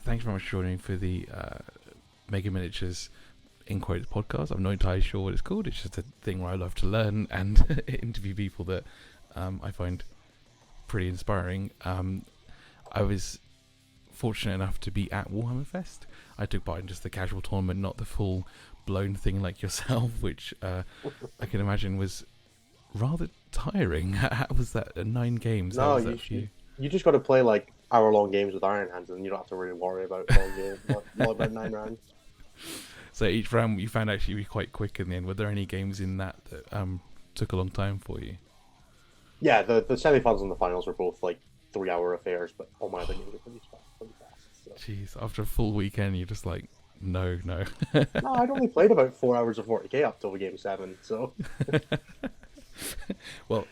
thanks very much for joining for the Mega Miniatures in quotes podcast. I'm not entirely sure what it's called. It's just a thing where I love to learn and interview people that I find pretty inspiring. I was fortunate enough to be at Warhammer Fest. I took part in just the casual tournament, not the full blown thing like yourself, which I can imagine was rather tiring. How was that? 9 games. How No, was that for you? you just got to play like hour-long games with Iron Hands, and you don't have to really worry about long games. Not about 9 rounds. So each round you found actually be quite quick in the end. Were there any games in that took a long time for you? Yeah, the semi-finals and the finals were both like 3-hour affairs, but all my other games are pretty fast. So. Jeez, after a full weekend, you're just like, no. No, I'd only played about 4 hours of 40k up till game 7, so. Well,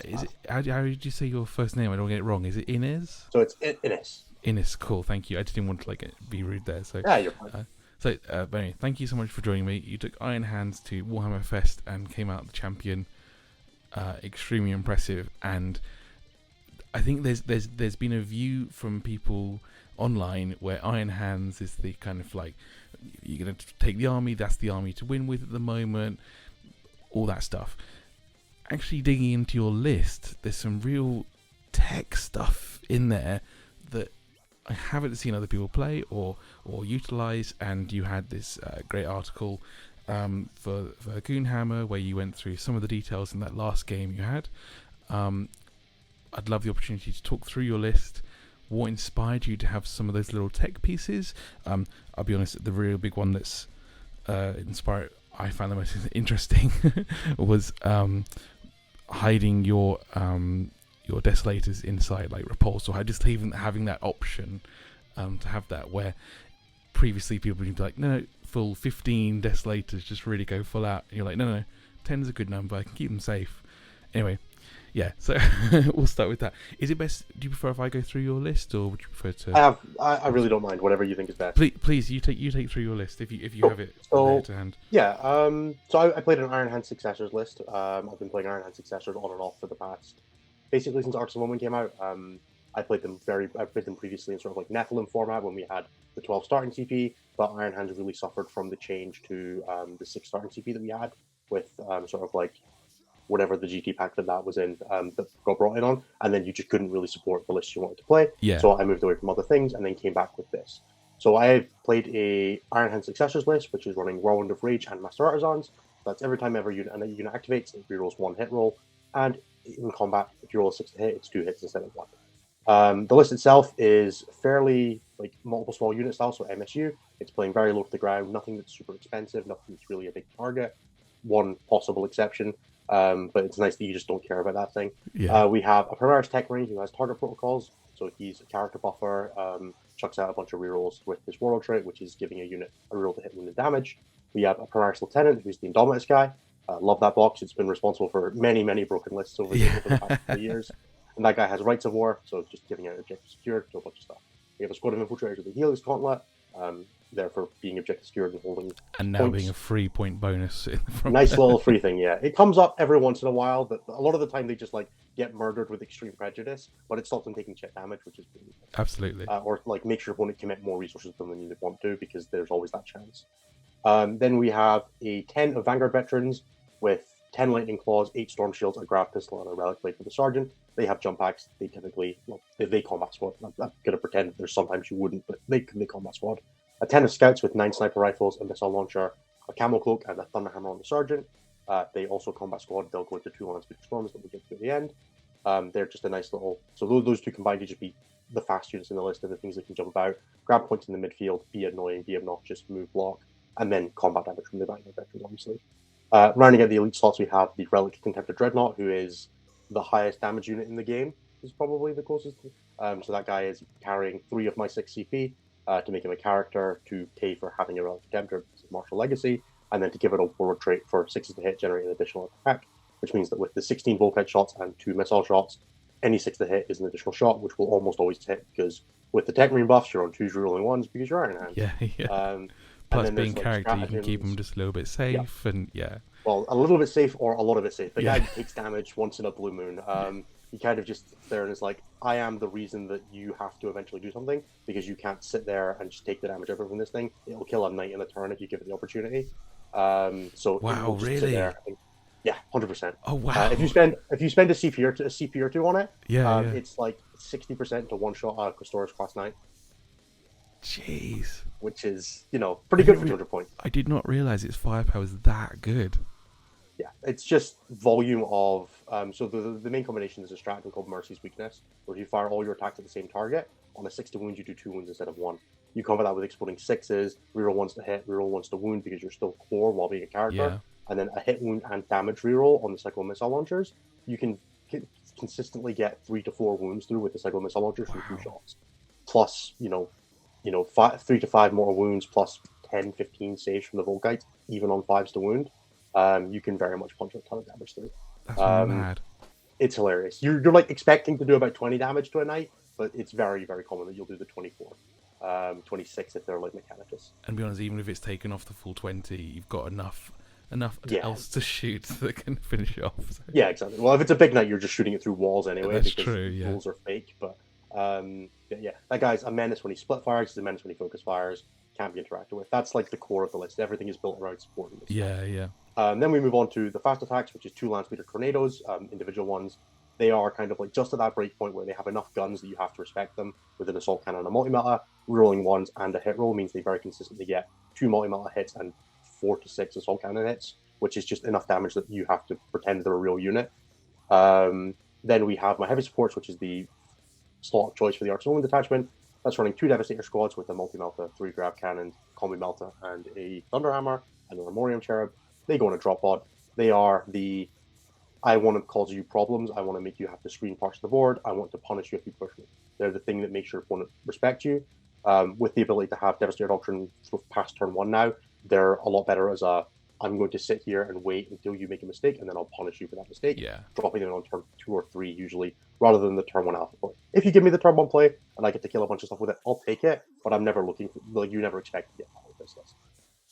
is it how did you say your first name? I don't get it wrong. Is it Inez? So it's Innes. Inez, cool. Thank you. I didn't want to be rude there. So Yeah, you're fine. But anyway, thank you so much for joining me. You took Iron Hands to Warhammer Fest and came out the champion. Extremely impressive, and I think there's been a view from people online where Iron Hands is the kind of like, you're going to take the army, that's the army to win with at the moment, all that stuff. Actually digging into your list, there's some real tech stuff in there that I haven't seen other people play or utilize, and you had this great article for Goonhammer where you went through some of the details in that last game you had. I'd love the opportunity to talk through your list. What inspired you to have some of those little tech pieces? I'll be honest, the real big one that's inspired, I found the most interesting was hiding your desolators inside like repulse, or just even having that option to have that, where previously people would be like, no, full 15 desolators, just really go full out. And you're like, no, 10 is a good number, I can keep them safe. Anyway, yeah, so we'll start with that. Is it best, do you prefer if I go through your list, or would you prefer to... I really don't mind, whatever you think is best. Please, you take through your list if you have it there to hand. Yeah, so I played an Iron Hand Successors list. I've been playing Iron Hand Successors on and off for the past, basically since Arcs of Woman came out. I played them previously in sort of like Nephilim format when we had the 12 starting CP, but Iron Hands really suffered from the change to the 6 starting CP that we had with sort of like whatever the GT pack that was in that got brought in on, and then you just couldn't really support the list you wanted to play. Yeah. So I moved away from other things and then came back with this. So I played a Iron Hand Successors list, which is running Whirlwind of Rage and Master Artisans. That's every time a unit activates, it rerolls 1 hit roll, and in combat, if you roll a 6 to hit, it's 2 hits instead of 1. The list itself is fairly like multiple small unit style, so MSU. It's playing very low to the ground, nothing that's super expensive, nothing that's really a big target. One possible exception, but it's nice that you just don't care about that thing. Yeah. We have a Polaris Tech Marine who has target protocols, so he's a character buffer, chucks out a bunch of rerolls with his warlord trait, which is giving a unit a reroll to hit wound and damage. We have a Polaris Lieutenant who's the Indomitus guy. Love that box. It's been responsible for many broken lists over the past few years. And that guy has Rights of War, so it's just giving out objective secured to a bunch of stuff. We have a squad of infiltrators with the Helix Gauntlet, therefore being objective secured and holding and now points. Being a 3-point bonus from Nice little free thing, yeah. It comes up every once in a while, but a lot of the time they just like get murdered with extreme prejudice, but it stops them taking chip damage, which is pretty good. Absolutely. Or like make sure your opponent commit more resources than they want to, because there's always that chance. Then we have a 10 of Vanguard veterans with 10 Lightning Claws, 8 Storm Shields, a Grav Pistol, and a Relic Blade for the Sergeant. They have jump packs. They typically, they combat squad. I'm going to pretend that there's sometimes you wouldn't, but they combat squad. A 10 of Scouts with 9 Sniper Rifles, a Missile Launcher, a Camel Cloak, and a Thunder Hammer on the Sergeant. They also combat squad. They'll go into 2 Unspeakable Storms that we get to at the end. They're just a nice little... So those 2 combined to just be the fast units in the list and the things that can jump about. Grab points in the midfield, be annoying, be obnoxious, move, block, and then combat damage from the Vanguard veterans, obviously. Rounding out the elite slots, we have the Relic Contemptor Dreadnought, who is the highest damage unit in the game, is probably the closest. So that guy is carrying 3 of my 6 CP to make him a character, to pay for having a Relic Contemptor, Martial Legacy, and then to give it a warlord trait for 6s to hit, generate an additional attack, which means that with the 16 Volkite shots and 2 missile shots, any 6 to hit is an additional shot, which will almost always hit, because with the Tech Marine buffs, you're on 2s rolling 1s because you're Iron Hand. Yeah. Plus, being character, you can keep them just a little bit safe, and yeah. Well, a little bit safe or a lot of it safe. The guy takes damage once in a blue moon. he kind of just sits there and is like, I am the reason that you have to eventually do something, because you can't sit there and just take the damage over from this thing. It'll kill a knight in a turn if you give it the opportunity. So it Wow, will just sit really? there. And, yeah, 100%. Oh wow. If you spend a CP or two on it, Yeah, yeah. it's like 60% to one shot Custodes class knight, Jeez. which is pretty good for didn't 200 points. I did not realize its firepower was that good. Yeah, it's just volume of so the main combination is a stratagem called Mercy's Weakness, where you fire all your attacks at the same target. On a 6 to wound, you do 2 wounds instead of 1. You combat that with exploding 6s, reroll ones to hit, reroll ones to wound because you're still core while being a character, Yeah. and then a hit, wound, and damage reroll on the cycle missile launchers. You can consistently get 3 to 4 wounds through with the cycle missile launchers from 2 shots. Plus, 3 to 5 more wounds, plus 10, 15 saves from the Volkite, even on 5s to wound. You can very much punch a ton of damage through. That's mad. It's hilarious. You're like expecting to do about 20 damage to a knight, but it's very, very common that you'll do the 24. 26 if they're like Mechanicus. And be honest, even if it's taken off the full 20, you've got enough Yeah. else to shoot that can finish it off. So. Yeah, exactly. Well, if it's a big knight, you're just shooting it through walls anyway. That's because true, yeah. Rules are fake, but yeah, that guy's a menace when he split fires. He's a menace when he focus fires. Can't be interacted with. That's like the core of the list. Everything is built around supporting this. Yeah, yeah. Then we move on to the fast attacks, which is 2 land speeder tornadoes, individual ones. They are kind of like just at that break point where they have enough guns that you have to respect them with an assault cannon and a multi-meta. Rolling ones and a hit roll means they very consistently get 2 multi-meta hits and 4 to 6 assault cannon hits, which is just enough damage that you have to pretend they're a real unit. Then we have my heavy supports, which is the slot of choice for the Arsenal detachment. That's running 2 Devastator squads with a multi-melta, 3 grab cannons, combi melta, and a Thunderhammer, and an Armorium Cherub. They go on a drop pod. They are the I want to cause you problems. I want to make you have to screen parts of the board. I want to punish you if you push me. They're the thing that makes your opponent respect you. With the ability to have Devastator Doctrine sort of past turn 1 now, they're a lot better as a I'm going to sit here and wait until you make a mistake, and then I'll punish you for that mistake. Yeah. Dropping them on turn 2 or 3 usually, rather than the turn 1 alpha play. If you give me the turn 1 play and I get to kill a bunch of stuff with it, I'll take it, but I'm never looking for, like, you never expect to get out of this list.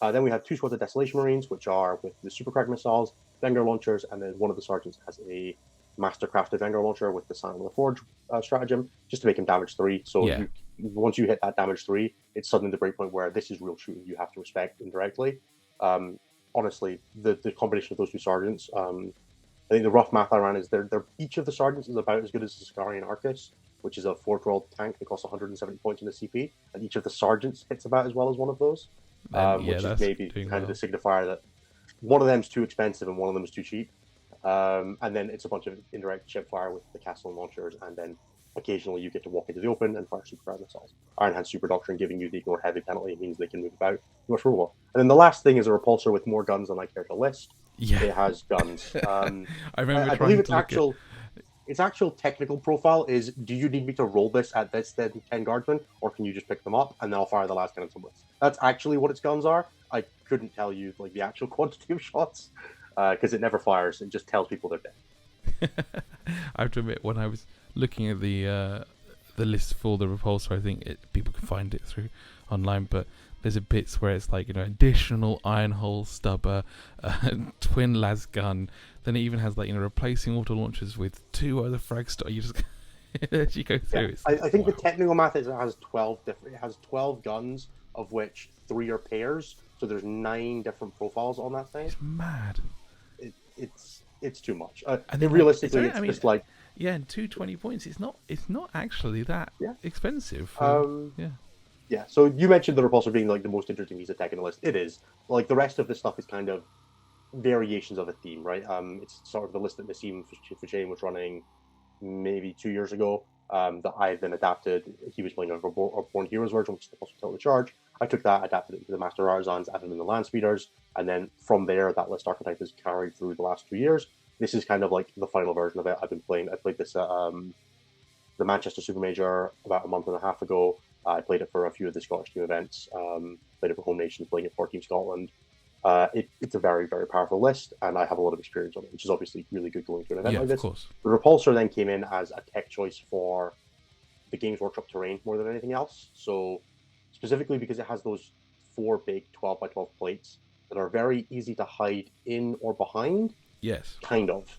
Then we have 2 squads of Desolation Marines, which are with the Supercrack missiles, Vanguard launchers, and then one of the sergeants has a mastercrafted Vanguard launcher with the Silent of the Forge stratagem, just to make him damage 3. So Yeah. once you hit that damage 3, it's suddenly the breakpoint where this is real shooting you have to respect indirectly. Honestly, the combination of those 2 sergeants, I think the rough math I ran is they're each of the sergeants is about as good as the Scarian Arcus, which is a 4-12 tank that costs 170 points in the CP, and each of the sergeants hits about as well as one of those. Which is maybe kind of the signifier that one of them is too expensive and one of them is too cheap. And then it's a bunch of indirect chip fire with the castle and launchers, and then occasionally you get to walk into the open and fire super missiles. Iron Hand Super Doctrine giving you the ignore heavy penalty means they can move about much more well. And then the last thing is a repulsor with more guns than I care to list. Yeah. It has guns. I remember I believe its actual technical profile is: do you need me to roll this at this 10 guardsmen, or can you just pick them up and then I'll fire the last cannon somewhere? That's actually what its guns are. I couldn't tell you like the actual quantity of shots because it never fires. It just tells people they're dead. I have to admit, when I was looking at the list for the repulsor, I think people can find it through online, but there's a bits where it's like, additional iron hole stubber, twin las gun. Then it even has like, replacing auto launchers with 2 other frag You just as you go through. Yeah. I think the technical math is it has 12 different. It has 12 guns, of which 3 are pairs. So there's 9 different profiles on that thing. It's mad. It's too much. And then realistically, it's just like yeah, and 220 points. It's not actually that expensive. Yeah, so you mentioned the repulsor being like the most interesting piece of tech in the list. It is. Like the rest of this stuff is kind of variations of a theme, right? It's sort of the list that Nassim Fujane was running maybe 2 years ago. That I've then adapted. He was playing a Born Heroes version, which is also Tilt the Charge. I took that, adapted it into the Master Artisans, added in the Land Speeders, and then from there, that list archetype is carried through the last 2 years. This is kind of like the final version of it. I played this at the Manchester Super Major about a month and a half ago. I played it for a few of the Scottish team events. Played it for Home Nations, playing it for Team Scotland. It's a very, very powerful list, and I have a lot of experience on it, which is obviously really good going to an event like this. Of course. The Repulsor then came in as a tech choice for the Games Workshop terrain more than anything else. So specifically because it has those 4 big 12 by 12 plates that are very easy to hide in or behind. Yes. Kind of.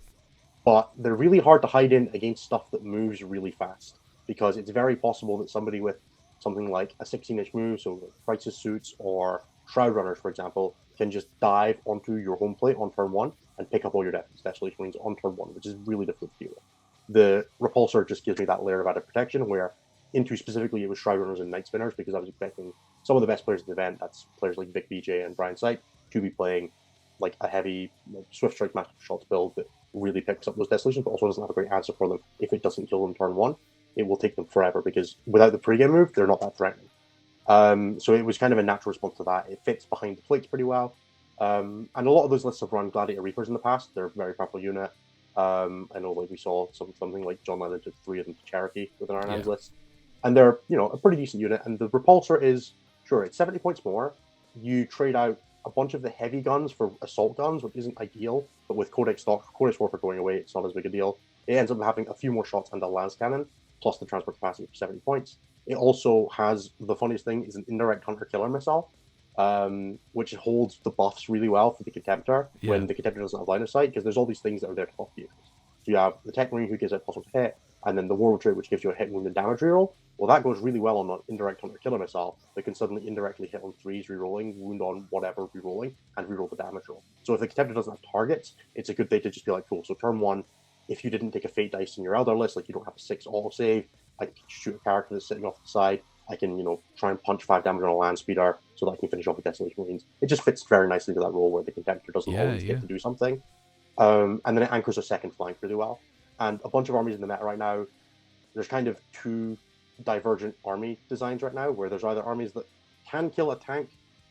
but they're really hard to hide in against stuff that moves really fast, because it's very possible that somebody with something like a 16-inch move, so like crisis suits or shroud runners, for example, can just dive onto your home plate on turn 1 and pick up all your desolation marines on turn 1, which is really difficult to deal with. The repulsor just gives me that layer of added protection, where into specifically it was shroud runners and night spinners, because I was expecting some of the best players in the event, that's players like Vic BJ and Brian Sight, to be playing like a heavy Swift Strike Master Shots build that really picks up those desolations, but also doesn't have a great answer for them if it doesn't kill them turn 1. It will take them forever, because without the pregame move, they're not that threatening. So it was kind of a natural response to that. It fits behind the plates pretty well. And a lot of those lists have run Gladiator Reapers in the past. They're a very powerful unit. I know like we saw something like John Lennon took 3 of them to Cherokee with an Iron Hands list. And they're, a pretty decent unit. And the Repulsor is, sure, it's 70 points more. You trade out a bunch of the heavy guns for assault guns, which isn't ideal. But with Codex Warfare going away, it's not as big a deal. It ends up having a few more shots and a lance cannon, plus the transport capacity for 70 points. It also has, the funniest thing, is an indirect hunter-killer missile, which holds the buffs really well for the Contemptor when the Contemptor doesn't have line of sight, because there's all these things that are there to buff vehicles. So you have the Tech Marine, who gives it plus 1 to hit, and then the Warlord trait, which gives you a hit, wound, and damage reroll. Well, that goes really well on an indirect hunter-killer missile that can suddenly indirectly hit on 3s rerolling, wound on whatever rerolling, and reroll the damage roll. So if the Contemptor doesn't have targets, it's a good thing to just be like, cool, so turn 1, if you didn't take a Fate dice in your Eldar list, like you don't have a 6 autosave, I can shoot a character that's sitting off the side. I can, try and punch 5 damage on a land speeder so that I can finish off with Desolation Marines. It just fits very nicely to that role where the Contemptor doesn't always get to do something. And then it anchors a second flank really well. And a bunch of armies in the meta right now, there's kind of 2 divergent army designs right now, where there's either armies that can kill a tank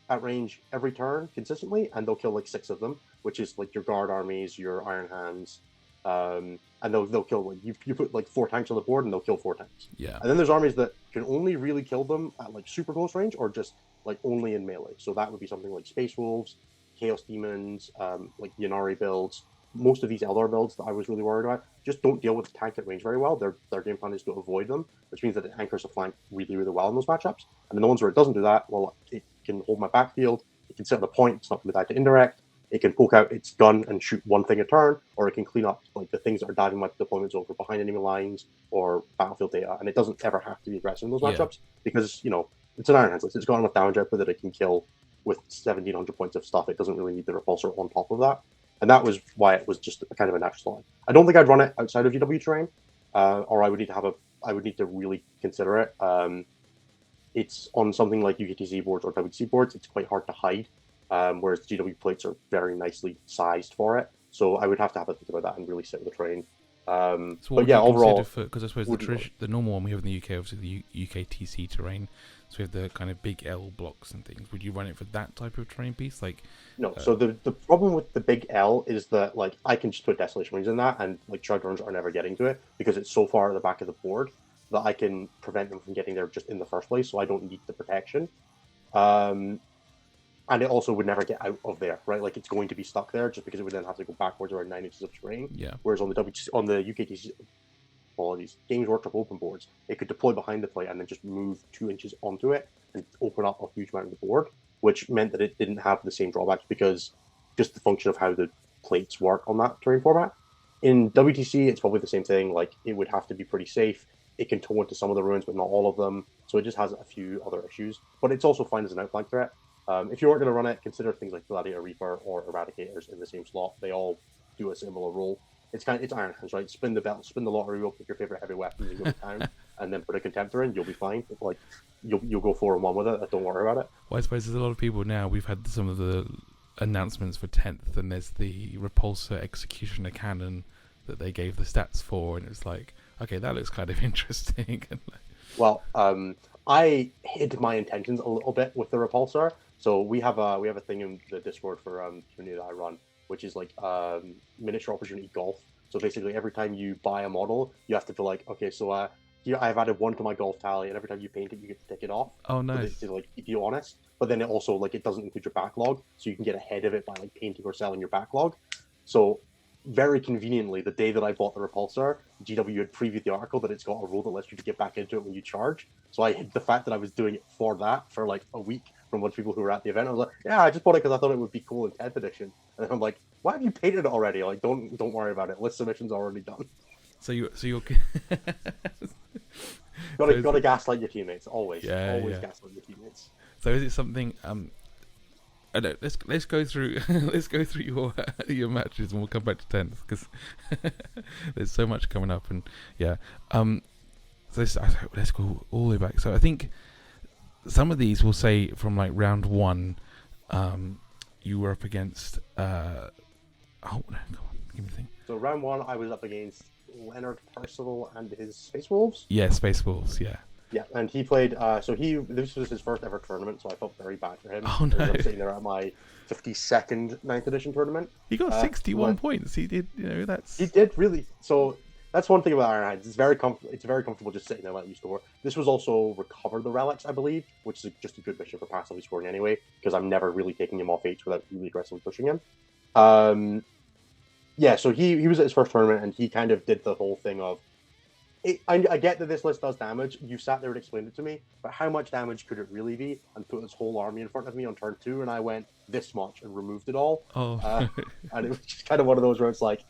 at range every turn consistently, and they'll kill like 6 of them, which is like your guard armies, your Iron Hands, and they'll kill, like, you put like 4 tanks on the board and they'll kill 4 tanks. Yeah. And then there's armies that can only really kill them at like super close range, or just like only in melee. So that would be something like Space Wolves, Chaos Demons, like Yanari builds. Most of these Eldar builds that I was really worried about just don't deal with the tank at range very well. Their game plan is to avoid them, which means that it anchors a flank really, really well in those matchups. And then the ones where it doesn't do that, well, it can hold my backfield, it can sit on the point, it's not going to die to indirect, it can poke out its gun and shoot 1 thing a turn, or it can clean up like the things that are diving my deployments over behind enemy lines or battlefield data. And it doesn't ever have to be aggressive in those matchups, because, it's an Iron Hands list. It's got enough damage output that it can kill with 1,700 points of stuff. It doesn't really need the repulsor on top of that. And that was why it was just kind of a natural line. I don't think I'd run it outside of GW terrain, or I would need to really consider it. It's on something like UKTC boards or WTC boards. It's quite hard to hide, whereas the GW plates are very nicely sized for it. So I would have to have a think about that and really sit with the terrain. So but yeah, overall, because I suppose the normal one we have in the UK, obviously the UKTC terrain, so we have the kind of big L blocks and things. Would you run it for that type of terrain piece? Like, no. So the problem with the big L is that like I can just put Desolation Marines in that, and like Shroud Runners are never getting to it because it's so far at the back of the board that I can prevent them from getting there just in the first place. So I don't need the protection. And it also would never get out of there, right? Like it's going to be stuck there just because it would then have to go backwards around 9 inches of terrain. Yeah. Whereas on the UKTC, apologies, Games Workshop open boards, it could deploy behind the plate and then just move 2 inches onto it and open up a huge amount of the board, which meant that it didn't have the same drawbacks because just the function of how the plates work on that terrain format. In WTC, it's probably the same thing. Like it would have to be pretty safe. It can tow into some of the ruins, but not all of them. So it just has a few other issues. But it's also fine as an outflank threat. If you weren't going to run it, consider things like Gladiator Reaper or Eradicators in the same slot. They all do a similar role. It's Iron Hands, right? Spin the lottery wheel, pick your favorite heavy weapon, you go to town, and then put a Contemptor in. You'll be fine. Like you'll go 4-1 with it. Don't worry about it. Well, I suppose there's a lot of people now. We've had some of the announcements for 10th, and there's the Repulsor Executioner Cannon that they gave the stats for, and it's like, okay, that looks kind of interesting. Well, I hid my intentions a little bit with the Repulsor. So we have a thing in the Discord for community that I run, which is like miniature opportunity golf. So basically, every time you buy a model, you have to be like, okay, so I've added 1 to my golf tally, and every time you paint it, you get to take it off. Oh, nice. To like keep you honest. But then it also it doesn't include your backlog, so you can get ahead of it by like painting or selling your backlog. So very conveniently, the day that I bought the Repulsor, GW had previewed the article that it's got a rule that lets you to get back into it when you charge. So I hid the fact that I was doing it for that for like a week from a bunch of people who were at the event. I was like, yeah, I just bought it because I thought it would be cool in 10th edition. And I'm like, why have you painted it already? Like, don't worry about it. List submission's already done. You're Gotta gaslight your teammates always. Yeah. Gaslight your teammates. So is it something? I don't. Let's go through let's go through your matches and we'll come back to 10th because there's so much coming up and yeah. So let's go all the way back. So I think some of these will say from like round 1, you were up against. Oh no, come on, give me a thing. So round 1, I was up against Leonard Percival and his Space Wolves. Yeah, Space Wolves. Yeah. Yeah, and he played. This was his first ever tournament, so I felt very bad for him. Oh no! I'm sitting there at my 52nd 9th edition tournament. He got 61 points. He did. He did really. So that's one thing about Ironhides. It's very comfortable just sitting there letting you score. This was also recover the relics, I believe, which is just a good mission for passively scoring anyway, because I'm never really taking him off H without really aggressively pushing him. Yeah, so he was at his first tournament, and he kind of did the whole thing of. I get that this list does damage. You sat there and explained it to me, but how much damage could it really be? And put this whole army in front of me on turn 2, and I went this much and removed it all. Oh, and it was just kind of one of those where it's like,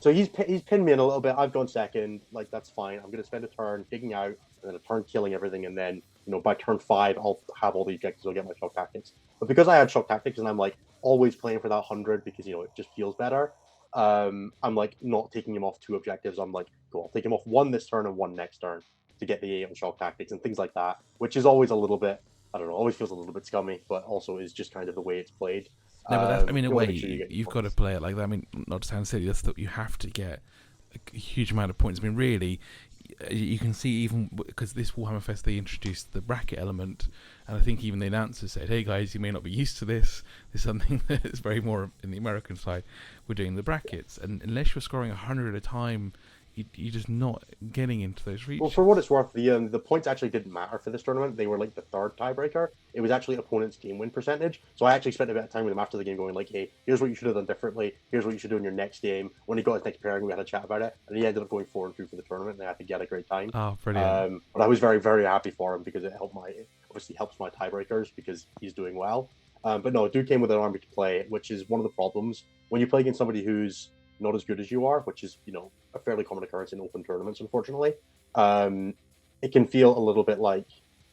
so he's pinned me in a little bit. I've gone second, like that's fine. I'm going to spend a turn digging out, and then a turn killing everything, and then by turn 5 I'll have all the objectives. I'll get my shock tactics. But because I had shock tactics, and I'm like always playing for that 100 because it just feels better. I'm like not taking him off 2 objectives. I'm like, cool, I'll take him off 1 this turn and 1 next turn to get the 8 on shock tactics and things like that, which is always a little bit, I don't know, always feels a little bit scummy, but also is just kind of the way it's played. No, but that's, in a way, you've got to play it like that. I mean, not to sound silly, that's that you have to get a huge amount of points. I mean, really, you can see even because this Warhammer Fest they introduced the bracket element, and I think even the announcer said, "Hey guys, you may not be used to this. This is something that is very more in the American side. We're doing the brackets, and unless you're scoring 100 at a time, you're just not getting into those reaches." Well, for what it's worth, the points actually didn't matter for this tournament. They were like the 3rd tiebreaker. It was actually opponent's game win percentage. So I actually spent a bit of time with him after the game going like, hey, here's what you should have done differently. Here's what you should do in your next game. When he got his next pairing, we had a chat about it. And he ended up going 4-2 for the tournament. And I think he had a great time. Oh, brilliant. But I was very, very happy for him because it obviously helps my tiebreakers because he's doing well. But no, dude came with an army to play, which is one of the problems. When you play against somebody who's not as good as you are, which is, a fairly common occurrence in open tournaments, unfortunately, it can feel a little bit like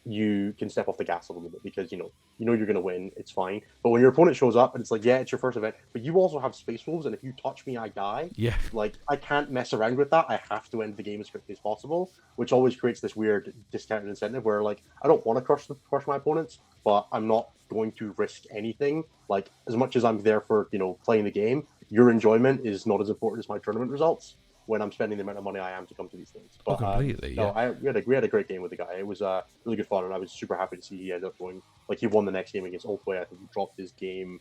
you can step off the gas a little bit because, you're going to win, it's fine. But when your opponent shows up and it's like, yeah, it's your first event, but you also have Space Wolves, and if you touch me, I die. Yeah. Like, I can't mess around with that. I have to end the game as quickly as possible, which always creates this weird discounted incentive where, like, I don't want to crush my opponents, but I'm not going to risk anything. Like, as much as I'm there for, playing the game, your enjoyment is not as important as my tournament results when I'm spending the amount of money I am to come to these things. But, completely, yeah. No, we had a great game with the guy. It was really good fun, and I was super happy to see he ended up going, like, he won the next game against Oldway. I think he dropped his game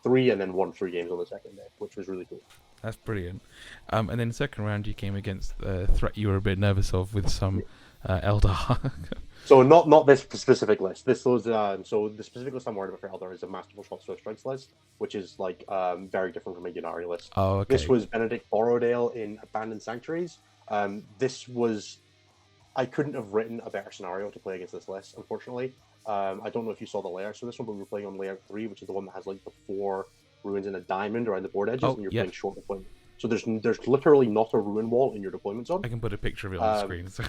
3 and then won 3 games on the second day, which was really cool. That's brilliant. And then second round, you came against the threat you were a bit nervous of with some Eldar. So not this specific list. This was so the specific list I'm worried about for Eldar is a Masterful Short Sword Strikes list, which is like very different from a Ynnari list. Oh, okay. This was Benedict Borrowdale in Abandoned Sanctuaries. This was I couldn't have written a better scenario to play against this list, unfortunately. I don't know if you saw the layouts for this one, but we were playing on layout 3, which is the one that has like the 4 ruins in a diamond around the board edges, and you're playing short deployment. So there's literally not a ruin wall in your deployment zone. I can put a picture of it on the screen. So.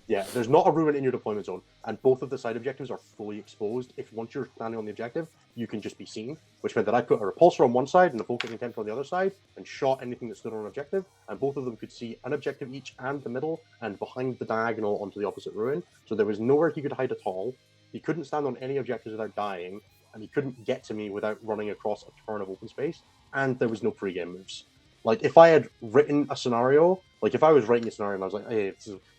Yeah, there's not a ruin in your deployment zone, and both of the side objectives are fully exposed. If once you're standing on the objective, you can just be seen, which meant that I put a repulsor on one side and a focusing tent on the other side, and shot anything that stood on an objective, and both of them could see an objective each and the middle, and behind the diagonal onto the opposite ruin. So there was nowhere he could hide at all. He couldn't stand on any objectives without dying, and he couldn't get to me without running across a turn of open space, and there was no pre-game moves. Like, if I had written a scenario, like, if I was writing a scenario and I was like, hey,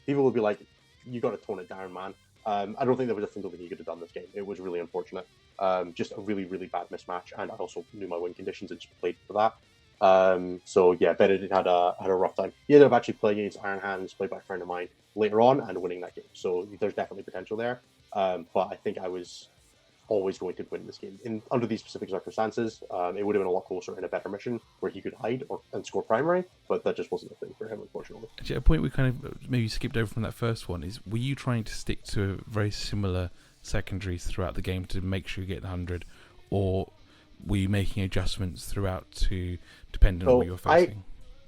people would be like, you got to tone it down, man. I don't think there was a single thing you could have done this game. It was really unfortunate. Just a really, really bad mismatch, and I also knew my win conditions and just played for that. So, yeah, Benedict had a rough time. He ended up actually playing against Iron Hands, played by a friend of mine, later on, and winning that game. So there's definitely potential there. But I think I was always going to win this game. Under these specific circumstances, it would have been a lot closer in a better mission where he could hide and score primary, but that just wasn't a thing for him, unfortunately. Actually, a point we kind of maybe skipped over from that first one is, were you trying to stick to very similar secondaries throughout the game to make sure you get the 100, or were you making adjustments throughout to depending on So what you're facing?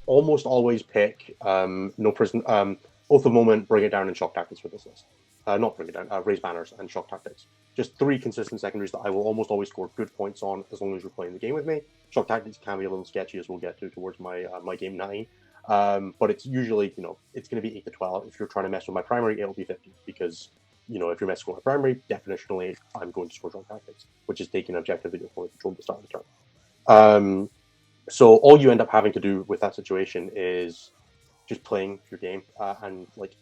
almost always pick no prison, oath of moment, bring it down, and shock tactics for this list. Not bring it down, raise banners and shock tactics. Just 3 consistent secondaries that I will almost always score good points on as long as you're playing the game with me. Shock tactics can be a little sketchy, as we'll get to towards my my game 9. But it's usually, it's going to be 8 to 12. If you're trying to mess with my primary, it'll be 50 because, if you're messing with my primary, definitionally, I'm going to score shock tactics, which is taking an objective that you're going to control at the start of the turn. So all you end up having to do with that situation is just playing your game and like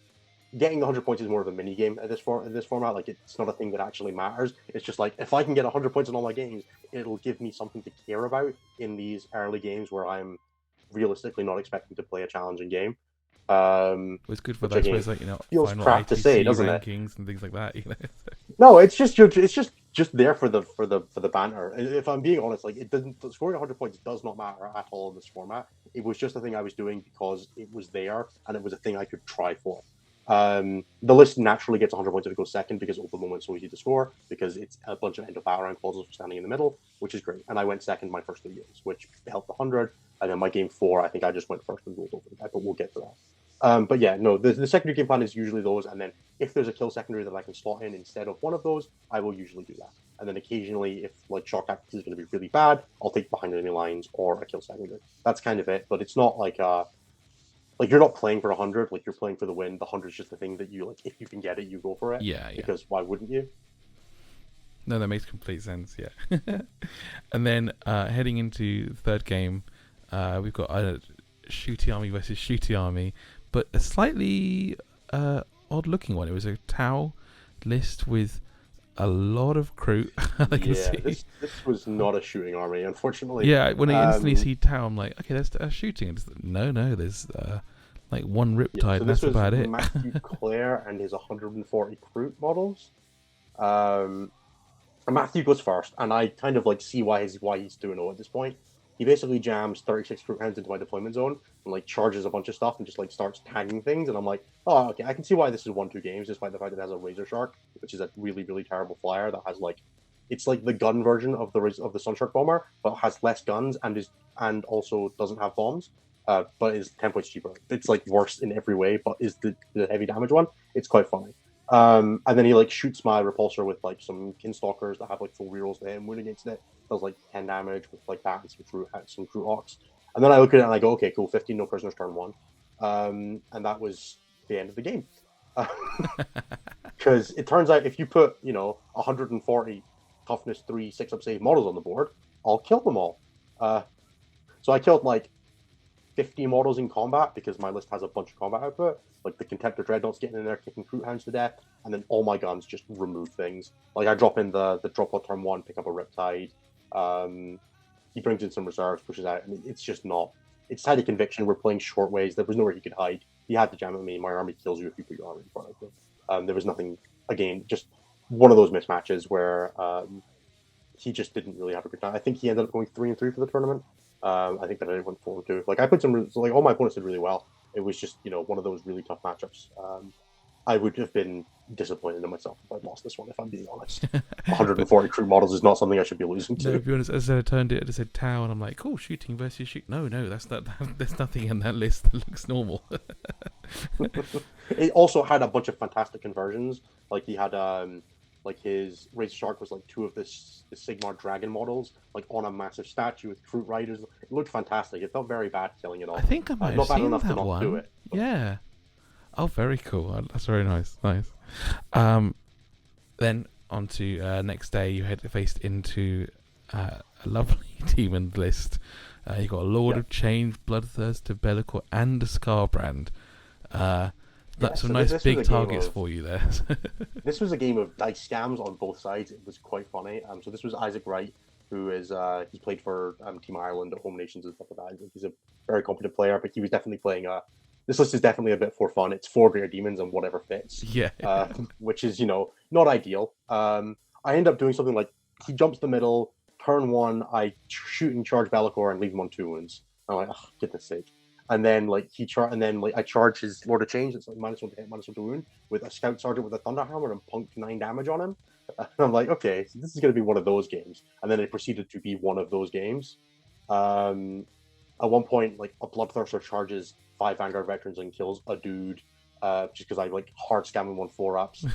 getting 100 points is more of a mini game at this format. Like it's not a thing that actually matters. It's just like if I can get 100 points in all my games, it'll give me something to care about in these early games where I'm realistically not expecting to play a challenging game. It's good for that. Suppose, like, feels final crap to say, doesn't rankings it? and things like that. No, it's just there for the banter. If I'm being honest, like scoring 100 points does not matter at all in this format. It was just a thing I was doing because it was there and it was a thing I could try for. The list naturally gets 100 points if it goes second because open moment's so easy to score because it's a bunch of end of battle round clauses for standing in the middle, which is great. And I went second my first 3 games, which helped 100. And then my game 4, I think I just went first and rolled over the guy, but we'll get to that. But yeah, no, the secondary game plan is usually those, and then if there's a kill secondary that I can slot in instead of one of those, I will usually do that. And then occasionally, if like shock tactics is going to be really bad, I'll take behind enemy lines or a kill secondary. That's kind of it, but it's not like you're not playing for 100, like you're playing for the win. The 100 is just the thing that you like. If you can get it, you go for it. Yeah. Because why wouldn't you? No, that makes complete sense. Yeah. And then heading into the third game, we've got Shooty Army versus Shooty Army, but a slightly odd-looking one. It was a Tau list with a lot of crew. This was not a shooting army, unfortunately. Yeah, when I instantly see Tau, I'm like, okay, that's shooting. And no, there's like one Riptide, and that's about it. Matthew Clare and his 140 crew models. Matthew goes first, and I kind of like see why he's doing it at this point. He basically jams 36 crew rounds into my deployment zone and like charges a bunch of stuff and just like starts tagging things. And I'm like, oh, okay, I can see why this is 1-2 games, despite the fact that it has a Razor Shark, which is a really, really terrible flyer that has like, it's like the gun version of the Sunshark bomber, but has less guns and also doesn't have bombs, but is 10 points cheaper. It's like worse in every way, but is the heavy damage one. It's quite funny. And then he like shoots my repulsor with like some kinstalkers that have like full rerolls to hit and wound against it. Does like 10 damage with like that and some true ox. And then I look at it and I go, okay, cool, 15 no prisoners turn 1. And that was the end of the game. Because it turns out if you put 140 toughness 3 6-up save models on the board, I'll kill them all. So I killed like 50 models in combat because my list has a bunch of combat output. Like the Contemptor Dreadnoughts getting in there, kicking Fruit Hounds to death, and then all my guns just remove things. Like I drop in the drop pod turn 1, pick up a Riptide. He brings in some reserves, pushes out. I mean, it's just not. It's tied to conviction. We're playing short ways. There was nowhere he could hide. He had to jam at me. My army kills you if you put your army in front of him. There was nothing. Again, just one of those mismatches where he just didn't really have a good time. I think he ended up going 3-3 for the tournament. I think that I went 4-2. Like I put some. Like all my opponents did really well. It was just one of those really tough matchups. I would have been disappointed in myself if I'd lost this one, if I'm being honest. 140 crew models is not something I should be losing to. No, to be honest, as I turned it, I said Tau, and I'm like, oh, shooting versus shoot. No, that's not. There's nothing in that list that looks normal. It also had a bunch of fantastic conversions. Like he had like his Razor Shark was like 2 of the Sigmar Dragon models, like on a massive statue with Fruit Riders. It looked fantastic. It felt very bad killing it all. I think I might have seen that one. Do it, yeah. Oh, very cool. That's very nice. Nice. Then on to next day, you faced into a lovely demon list. You got a Lord of Change, Bloodthirster, Bellicor, and a Scarbrand. That's some nice big targets for you there. This was a game of dice scams on both sides. It was quite funny. So this was Isaac Wright, who is he's played for Team Ireland at Home Nations and stuff like that. He's a very competent player, but he was definitely playing this list is definitely a bit for fun. It's 4 Greater Demons and whatever fits. Yeah. Which is, not ideal. I end up doing something like he jumps the middle, turn 1, I shoot and charge Bellicor and leave him on 2 wounds. I'm like, oh, goodness sake. And then I charge his Lord of Change. It's like -1 to hit, -1 to wound with a Scout Sergeant with a Thunder Hammer and punk 9 damage on him. And I'm like, okay, so this is going to be one of those games. And then it proceeded to be one of those games. At one point, like a Bloodthirster charges 5 Vanguard veterans and kills a dude just because I like hard scamming 1/4 ups.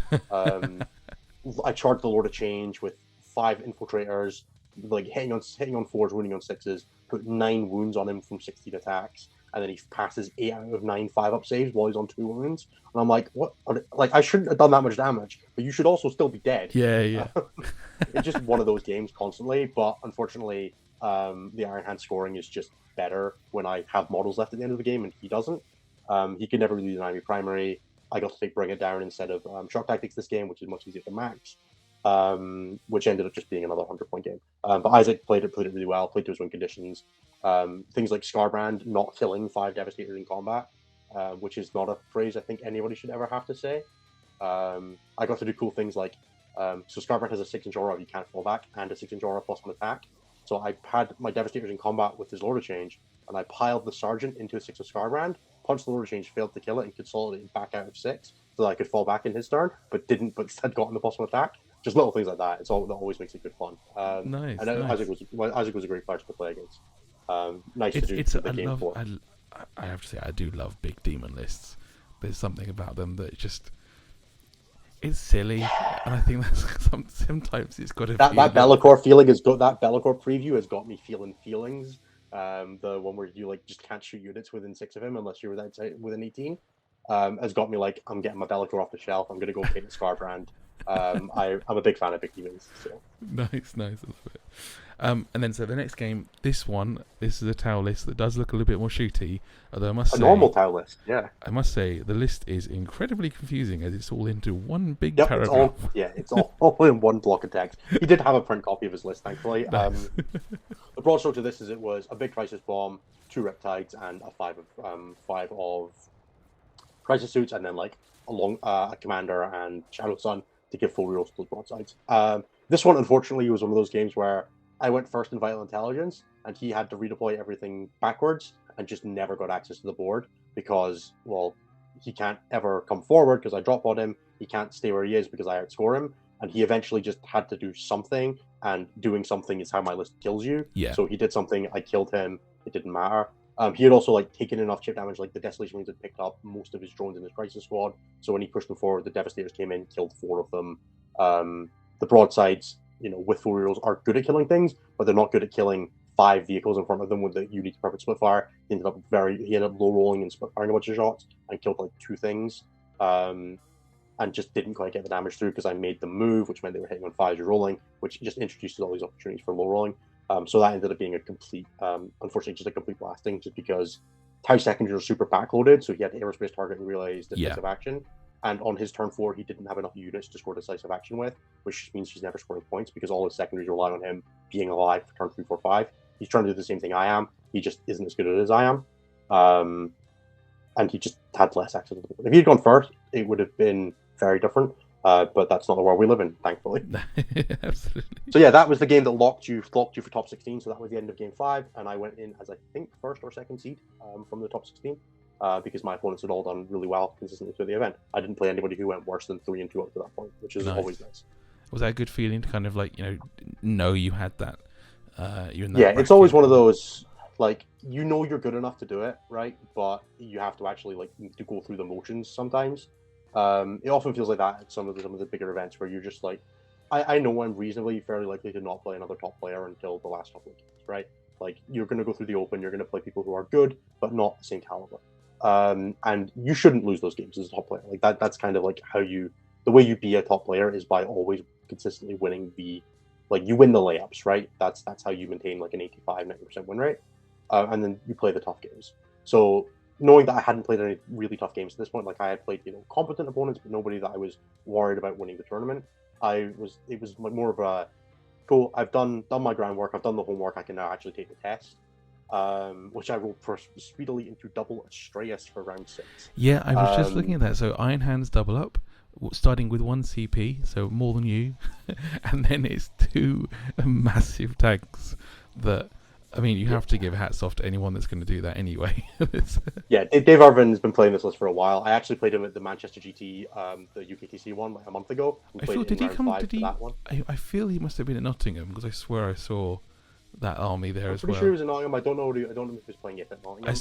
I charged the Lord of Change with 5 infiltrators, like hitting on 4s, winning on 6s, put 9 wounds on him from 16 attacks, and then he passes 8 out of 9 5-up saves while he's on 2 wounds. And I'm like, what? Like, I shouldn't have done that much damage, but you should also still be dead. Yeah. It's just one of those games constantly, but unfortunately, the Iron Hand scoring is just better when I have models left at the end of the game, and he doesn't. He could never really deny me primary. I got to bring it down instead of shock tactics this game, which is much easier to max, which ended up just being another 100-point game. But Isaac played it really well, played to his win conditions. Things like Scarbrand not killing 5 Devastators in combat, which is not a phrase I think anybody should ever have to say. I got to do cool things like, so Scarbrand has a 6-inch aura you can't fall back, and a 6-inch aura plus 1 attack. So I had my Devastators in combat with his Lord of Change, and I piled the Sergeant into a 6 of Scarbrand, punched the Lord of Change, failed to kill it, and consolidated back out of 6 so that I could fall back in his turn, but instead got in the plus 1 attack. Just little things like that. That always makes it good fun. Nice. And nice. Isaac was a great player to play against. Nice to do the game for. I have to say, I do love big demon lists. There's something about them that just... It's silly, and I think that's sometimes it's got to that Be'lakor feeling has got that Be'lakor preview has got me feeling feelings. The one where you like just can't shoot units within 6 of him unless you're within 18, has got me like, I'm getting my Be'lakor off the shelf. I'm gonna go paint a Scarbrand. I'm a big fan of big demons. So. Nice, I love it. And then so the next game, this is a towel list that does look a little bit more shooty, although I must say... normal towel list, yeah. I must say, the list is incredibly confusing as it's all into one big paragraph. It's all in one block of text. He did have a print copy of his list, thankfully. Nice. The broad stroke to this is it was a big Crisis Bomb, 2 Riptides, and a 5 of Crisis Suits, and then like a Commander and Shadow Sun to give full rerolls to those broadsides. This one, unfortunately, was one of those games where I went first in Vital Intelligence, and he had to redeploy everything backwards and just never got access to the board because, well, he can't ever come forward because I drop on him. He can't stay where he is because I outscore him. And he eventually just had to do something, and doing something is how my list kills you. Yeah. So he did something, I killed him, it didn't matter. He had also like taken enough chip damage, like the Desolation Marines had picked up most of his drones in his Crisis Squad. So when he pushed them forward, the Devastators came in, killed 4 of them. The broadsides, with full rerolls are good at killing things, but they're not good at killing 5 vehicles in front of them with the unique perfect split fire. He ended up low rolling and split firing a bunch of shots and killed like 2 things. And just didn't quite get the damage through because I made them move, which meant they were hitting on 5s rolling, which just introduces all these opportunities for low rolling. So that ended up being a complete, unfortunately, just a complete blasting, just because Tau secondaries are super backloaded, so he had to aerospace target and realize decisive action. And on his turn 4, he didn't have enough units to score decisive action with, which means he's never scoring points because all his secondaries rely on him being alive for turn 3, 4, 5. He's trying to do the same thing I am. He just isn't as good at it as I am. And he just had less access to the board. If he had gone first, it would have been very different. But that's not the world we live in, thankfully. Absolutely. So yeah, that was the game that locked you for top 16. So that was the end of game 5, and I went in as I think first or second seed from the top 16 because my opponents had all done really well consistently through the event. I didn't play anybody who went worse than 3-2 up to that point, which is always nice. Was that a good feeling to kind of like know you had that? You're in that bracket? It's always one of those like you're good enough to do it, right? But you have to actually to go through the motions sometimes. It often feels like that at some of the bigger events where you're just like, I know I'm reasonably fairly likely to not play another top player until the last couple of games, right? Like you're going to go through the open, you're going to play people who are good but not the same caliber, and you shouldn't lose those games as a top player. Like that's kind of like the way you be a top player is by always consistently winning you win the layups, right? That's how you maintain like an 85-90% win rate, and then you play the tough games. So knowing that I hadn't played any really tough games at this point, like I had played, competent opponents, but nobody that I was worried about winning the tournament. It was more of a cool. I've done my groundwork. I've done the homework. I can now actually take the test, which I rolled speedily into double Astraeus for round 6. Yeah, I was just looking at that. So Iron Hands double up, starting with 1 CP, so more than you, and then it's 2 massive tanks that I mean, you have to give hats off to anyone that's going to do that anyway. Yeah, Dave Irvin's been playing this list for a while. I actually played him at the Manchester GT, the UKTC one, like a month ago. We I played feel, in did he round come? 5 Did for he? that one. I feel he must have been at Nottingham because I swear I saw that army there I'm as pretty well. sure he was in Nottingham. I don't know if he was playing it at Nottingham. I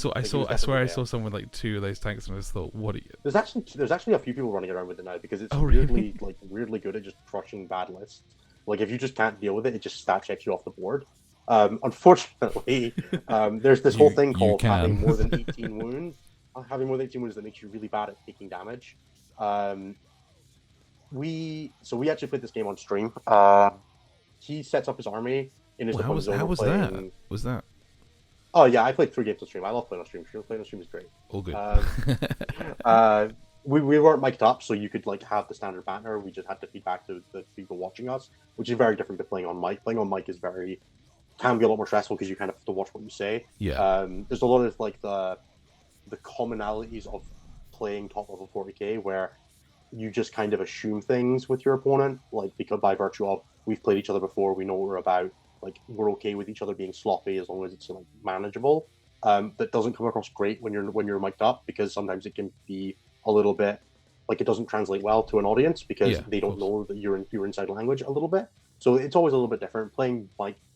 swear I saw someone like 2 of those tanks, and I just thought, what are you? There's actually a few people running around with it now because it's really? weirdly good at just crushing bad lists. Like if you just can't deal with it, it just stat checks you off the board. Unfortunately, there's this whole thing called having more than 18 wounds. Having more than 18 wounds that makes you really bad at taking damage. We actually played this game on stream. He sets up his army in his opponent's zone. How was that? Was that? Oh yeah, I played 3 games on stream. I love playing on stream. Playing on stream is great. All good. We weren't mic'd up, so you could like have the standard banter. We just had to feed back to the people watching us, which is very different to playing on mic. Playing on mic can be a lot more stressful because you kind of have to watch what you say. Yeah. There's a lot of like the commonalities of playing top level 40k where you just kind of assume things with your opponent, like because by virtue of we've played each other before, we know what we're about. Like we're okay with each other being sloppy as long as it's like manageable. That doesn't come across great when you're mic'd up because sometimes it can be a little bit like it doesn't translate well to an audience because they don't know that you're in your inside language a little bit. So it's always a little bit different. Playing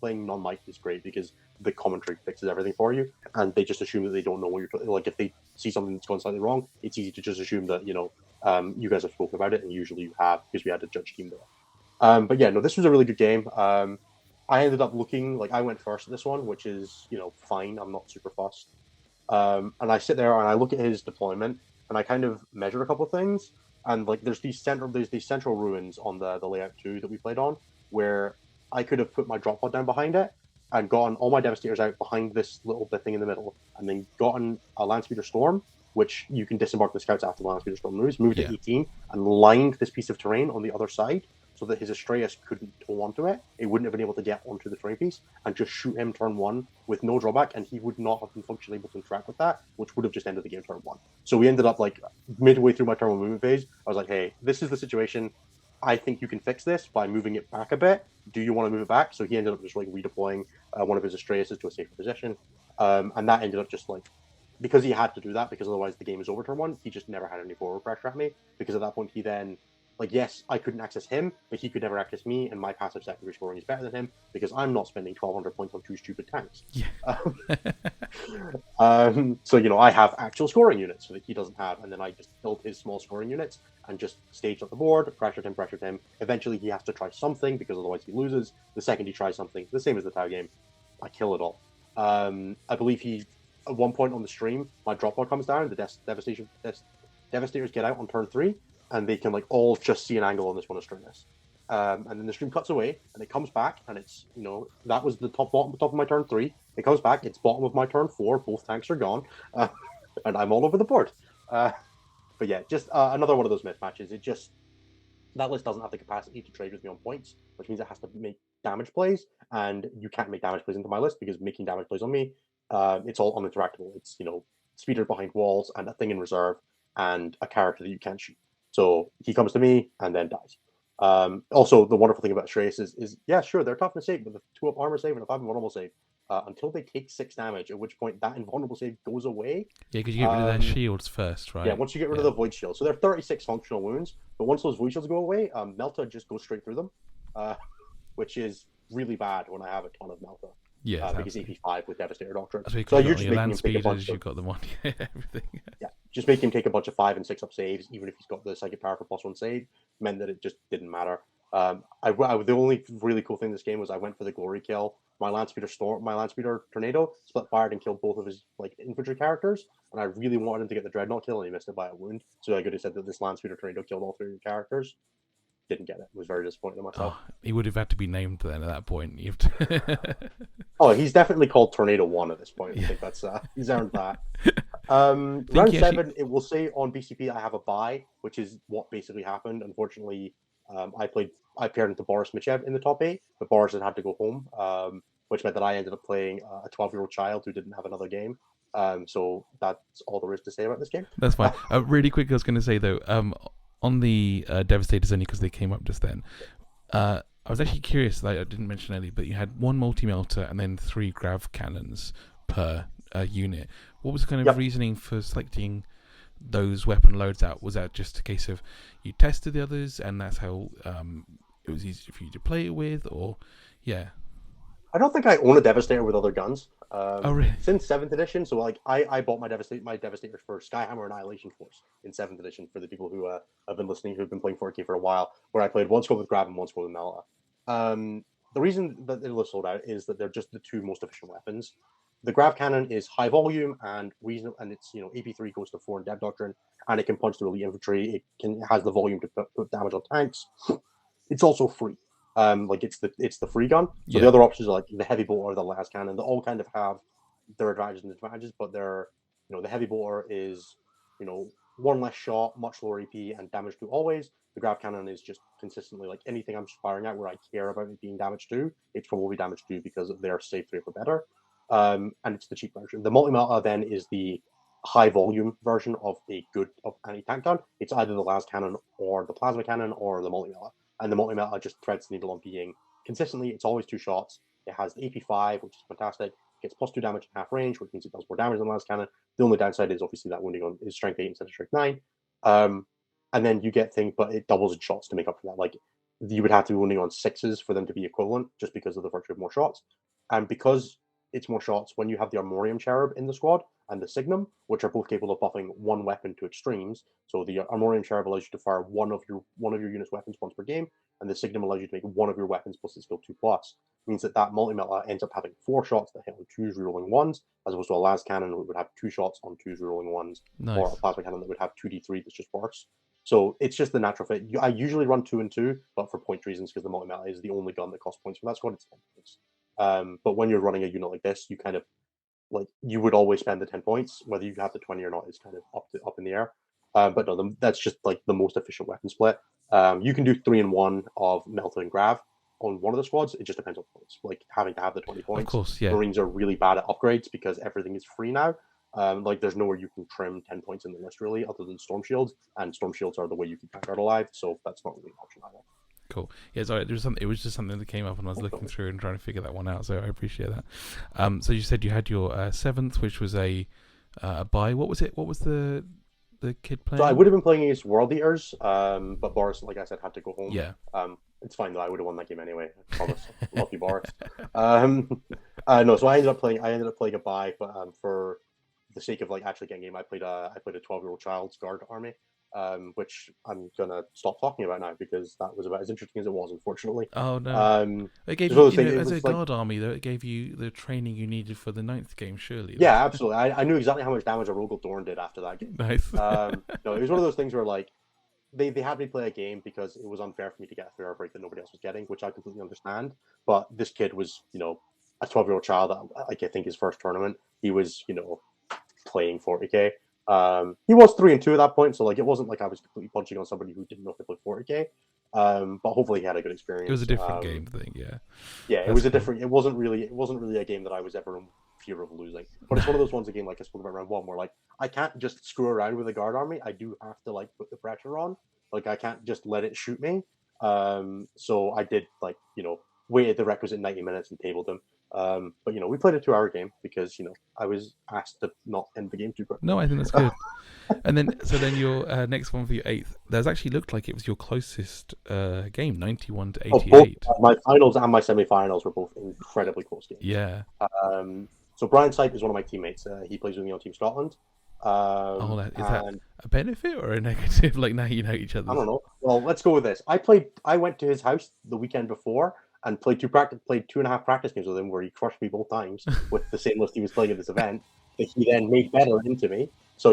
non-mic is great because the commentary fixes everything for you, and they just assume that they don't know what you're like. If they see something that's gone slightly wrong, it's easy to just assume that you guys have spoken about it, and usually you have because we had a judge team there. But yeah, no, this was a really good game. I ended up looking like I went first at this one, which is fine. I'm not super fussed. And I sit there and I look at his deployment and I kind of measure a couple of things. And like there's these central ruins on the layout too that we played on, where I could have put my drop pod down behind it and gotten all my devastators out behind this little bit thing in the middle, and then gotten a Landspeeder Storm, which you can disembark the scouts after the Landspeeder Storm moves, moved to 18, and lined this piece of terrain on the other side so that his Astraeus couldn't tow onto it. It wouldn't have been able to get onto the terrain piece, and just shoot him turn 1 with no drawback, and he would not have been functionally able to interact with that, which would have just ended the game turn 1. So we ended up like midway through my turn 1 movement phase, I was like, hey, this is the situation. I think you can fix this by moving it back a bit. Do you want to move it back? So he ended up just like redeploying one of his Astraeuses to a safer position. And that ended up just like, because he had to do that, because otherwise the game is over turn 1, he just never had any forward pressure at me. Because at that point he then, like, yes, I couldn't access him, but he could never access me, and my passive secondary scoring is better than him because I'm not spending 1,200 points on 2 stupid tanks. Yeah. So, I have actual scoring units that he doesn't have, and then I just built his small scoring units and just staged up the board, pressured him. Eventually he has to try something because otherwise he loses. The second he tries something, the same as the Tau game, I kill it all. I believe at one point on the stream, my drop pod comes down, the Devastators get out on turn 3, and they can like all just see an angle on this one Astraeus. And then the stream cuts away, and it comes back, and it's that was the top of my turn 3. It comes back, it's bottom of my turn 4. Both tanks are gone, and I'm all over the board. But yeah, just another one of those mismatches. That list doesn't have the capacity to trade with me on points, which means it has to make damage plays, and you can't make damage plays into my list because making damage plays on me, it's all uninteractable. It's speeder behind walls and a thing in reserve and a character that you can't shoot. So he comes to me and then dies. Also, the wonderful thing about Astraeus is yeah, sure, they're toughness save with a 2-up armor save and a 5 invulnerable save until they take 6 damage, at which point that invulnerable save goes away. Yeah, because you get rid of their shields first, right? Yeah, once you get rid of the void shield. So they're 36 functional wounds, but once those void shields go away, Melta just goes straight through them, which is really bad when I have a ton of Melta. Yeah, because AP5 with Devastator Doctrine. So you just make him take a bunch. You've got the one, everything. Yeah, just make him take a bunch of 5 and 6 up saves, even if he's got the psychic power for +1 save. Meant that it just didn't matter. The only really cool thing in this game was I went for the glory kill. My Landspeeder Tornado split fired and killed both of his infantry characters, and I really wanted him to get the Dreadnought kill, and he missed it by a wound. So I could have said that this Landspeeder Tornado killed all 3 of your characters. Didn't get it. Was very disappointed in myself. He would have had to be named then at that point. You have to... Oh, he's definitely called Tornado 1 at this point. I think that's he's earned that. Round 7, it will say on BCP I have a bye, which is what basically happened. Unfortunately, I paired into Boris Michev in the top 8, but Boris had to go home, which meant that I ended up playing a 12-year-old child who didn't have another game. So that's all there is to say about this game. That's fine. Really quick, I was going to say though, on the Devastators only because they came up just then. I was actually curious, like I didn't mention earlier, but you had one multi-melter and then 3 grav cannons per unit. What was the kind of Yep. reasoning for selecting those weapon loads out? Was that just a case of you tested the others and that's how it was easy for you to play it with, or yeah? I don't think I own a Devastator with other guns. Oh really? Since 7th edition, so like I bought my Devastators for Skyhammer Annihilation Force in 7th edition for the people who have been listening, who've been playing 4K for a while, where I played one squad with Grav and one squad with Melta. The reason that they're sold out is that they're just the 2 most efficient weapons. The Grav Cannon is high volume and reasonable, and it's AP3 goes to 4 in Dev Doctrine, and it can punch through elite infantry. It has the volume to put damage on tanks. It's also free. Like it's the free gun. So the other options are like the heavy bolter or the las cannon. They all kind of have their advantages and disadvantages, but they're the heavy bolter is 1 less shot, much lower AP, and damage to always. The grav cannon is just consistently like anything I'm firing at where I care about it being damage to, it's probably damage to because they're safe 3 for better. And it's the cheap version. The multi-melta then is the high volume version of anti-tank gun. It's either the las cannon or the plasma cannon or the multi-melta. And the multi-melta just threads the needle on being consistently. It's always 2 shots. It has the AP5, which is fantastic. It gets plus 2 damage in half range, which means it does more damage than the last cannon. The only downside is obviously that wounding on is strength 8 instead of strength 9. And then you get things, but it doubles in shots to make up for that. Like you would have to be wounding on 6s for them to be equivalent, just because of the virtue of more shots. And because it's more shots, when you have the Armorium Cherub in the squad and the Signum, which are both capable of buffing 1 weapon to extremes. So the Armorium Cherub allows you to fire one of your unit's weapons once per game, and the Signum allows you to make one of your weapons plus its skill 2+. Means that multi-melta ends up having 4 shots that hit on 2s rerolling 1s, as opposed to a las cannon that would have 2 shots on 2s rerolling 1s, Nice. or a plasma cannon that would have 2d3 that's just worse. So it's just the natural fit. I usually run 2 and 2, but for point reasons, because the multi-melta is the only gun that costs points for that squad, it's 10 points. But when you're running a unit like this, you kind of you would always spend the 10 points, whether you have the 20 or not is kind of up in the air. But no, that's just like the most efficient weapon split. You can do 3 and 1 of Melta and Grav on one of the squads. It just depends on points. Like having to have the 20 points. Of course, yeah. Marines are really bad at upgrades because everything is free now. There's nowhere you can trim 10 points in the list really, other than Storm Shields, and Storm Shields are the way you keep Vanguard alive, so that's not really an option either. Cool. Yeah, sorry, it was just something that came up when I was looking through and trying to figure that one out, so I appreciate that. So you said you had your 7th, which was a buy. What was it? What was the kid playing? So I would have been playing against World Eaters, but Boris, like I said, had to go home. Yeah. It's fine though. I would have won that game anyway. I promise. Love you, Boris. No, so I ended up playing a buy, but for the sake of actually getting a game, I played a 12-year-old child's guard army. Which I'm gonna stop talking about now because that was about as interesting as it was, unfortunately. Oh no! It gave you, as a guard army, though, it gave you the training you needed for the 9th game, surely. Yeah, absolutely. I knew exactly how much damage a Rogel Dorn did after that game. Nice. No, it was one of those ththings where they had me play a game because it was unfair for me to get a 3-hour break that nobody else was getting, which I completely understand. But this kid was, a 12-year-old child. I think his first tournament, he was, playing 40k. He was 3 and 2 at that point, so it wasn't like I was completely punching on somebody who didn't know how to play 40k. But hopefully he had a good experience. It was a different game thing, yeah. Yeah, it was a different. It wasn't really a game that I was ever in fear of losing. But it's one of those ones again, like I spoke about round 1, where I can't just screw around with a guard army. I do have to put the pressure on. I can't just let it shoot me. So I did waited the requisite 90 minutes and tabled him. But we played a 2-hour game because I was asked to not end the game too quick. No, I think that's good. And then your next one for your 8th, that actually looked like it was your closest game, 91 to 88. My finals and my semi-finals were both incredibly close games. Yeah. So Brian Sype is one of my teammates. He plays with me on Team Scotland. Is that a benefit or a negative? Now you know each other. I don't know. Well, let's go with this. I went to his house the weekend before and played 2.5 practice games with him where he crushed me both times with the same list he was playing at this event that he then made better into me. So,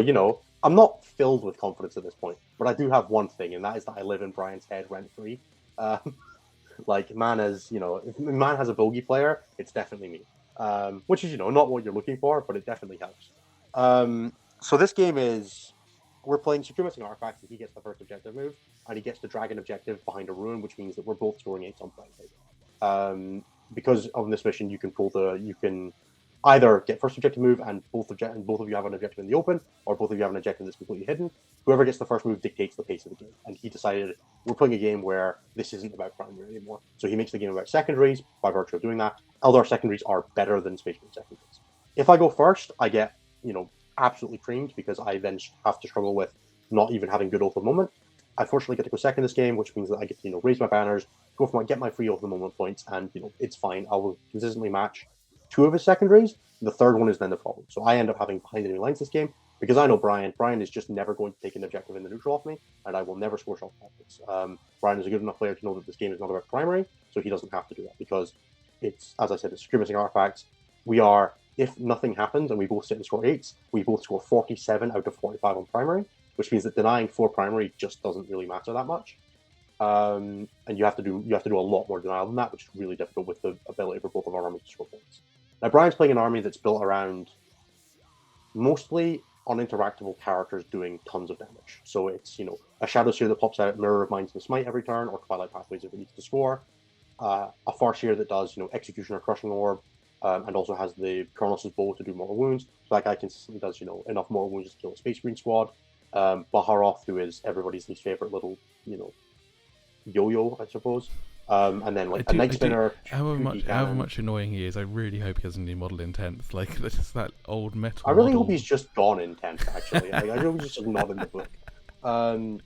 I'm not filled with confidence at this point, but I do have one thing, and that is that I live in Brian's head rent-free. Man if man has a bogey player, it's definitely me. Which is, not what you're looking for, but it definitely helps. So this game is, we're playing Secure Missing Artifacts, and he gets the first objective move, and he gets the dragon objective behind a ruin, which means that we're both scoring 8 on Friday. Because of this mission, you can either get first objective move and both of you have an objective in the open, or both of you have an objective that's completely hidden. Whoever gets the first move dictates the pace of the game. And he decided we're playing a game where this isn't about primary anymore. So he makes the game about secondaries by virtue of doing that. Eldar secondaries are better than Space Marine secondaries. If I go first, I get, absolutely creamed because I then have to struggle with not even having good Oath of the Moment. I fortunately get to go second this game, which means that I get to, raise my banners, get my free Oath of the Moment points, and, it's fine. I will consistently match 2 of his secondaries. The third one is then the problem. So I end up having behind enemy lines this game because I know Brian. Brian is just never going to take an objective in the neutral off me, and I will never score shot tactics. Brian is a good enough player to know that this game is not about primary, so he doesn't have to do that because it's, as I said, it's Screaming Artifacts. We are, if nothing happens and we both sit and score 8s, we both score 47 out of 45 on primary, which means that denying 4 primary just doesn't really matter that much. And you have to do a lot more denial than that, which is really difficult with the ability for both of our armies to score points. Now, Brian's playing an army that's built around mostly uninteractable characters doing tons of damage. So it's, a Shadow Seer that pops out, Mirror of Minds and Smite every turn, or Twilight Pathways if it needs to score. A Farseer that does, Execution or Crushing Orb, and also has the Kronos' Bow to do mortal wounds. So that guy consistently does, enough mortal wounds to kill a Space Marine squad. Baharoth, who is everybody's least favorite little, yo-yo, I suppose. And then a Night Spinner. However much annoying he is, I really hope he doesn't do model in 10th. Like, that's that old metal. I really model. hope he's just gone in 10th, actually. I hope he's just not in the book. And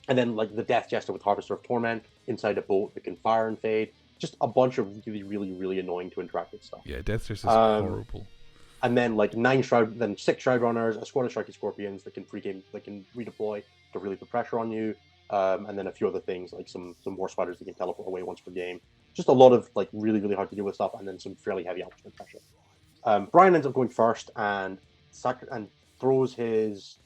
then, the Death Jester with Harvester of Torment inside a boat that can fire and fade. Just a bunch of really, really, really annoying to interact with stuff. Yeah, Death Jester is horrible. And then, 6 Shroud Runners, a squad of Striking Scorpions that can redeploy to really put pressure on you. And then a few other things like some War Spiders that can teleport away once per game. Just a lot of really, really hard to deal with stuff, and then some fairly heavy altitude pressure. Brian ends up going first and throws his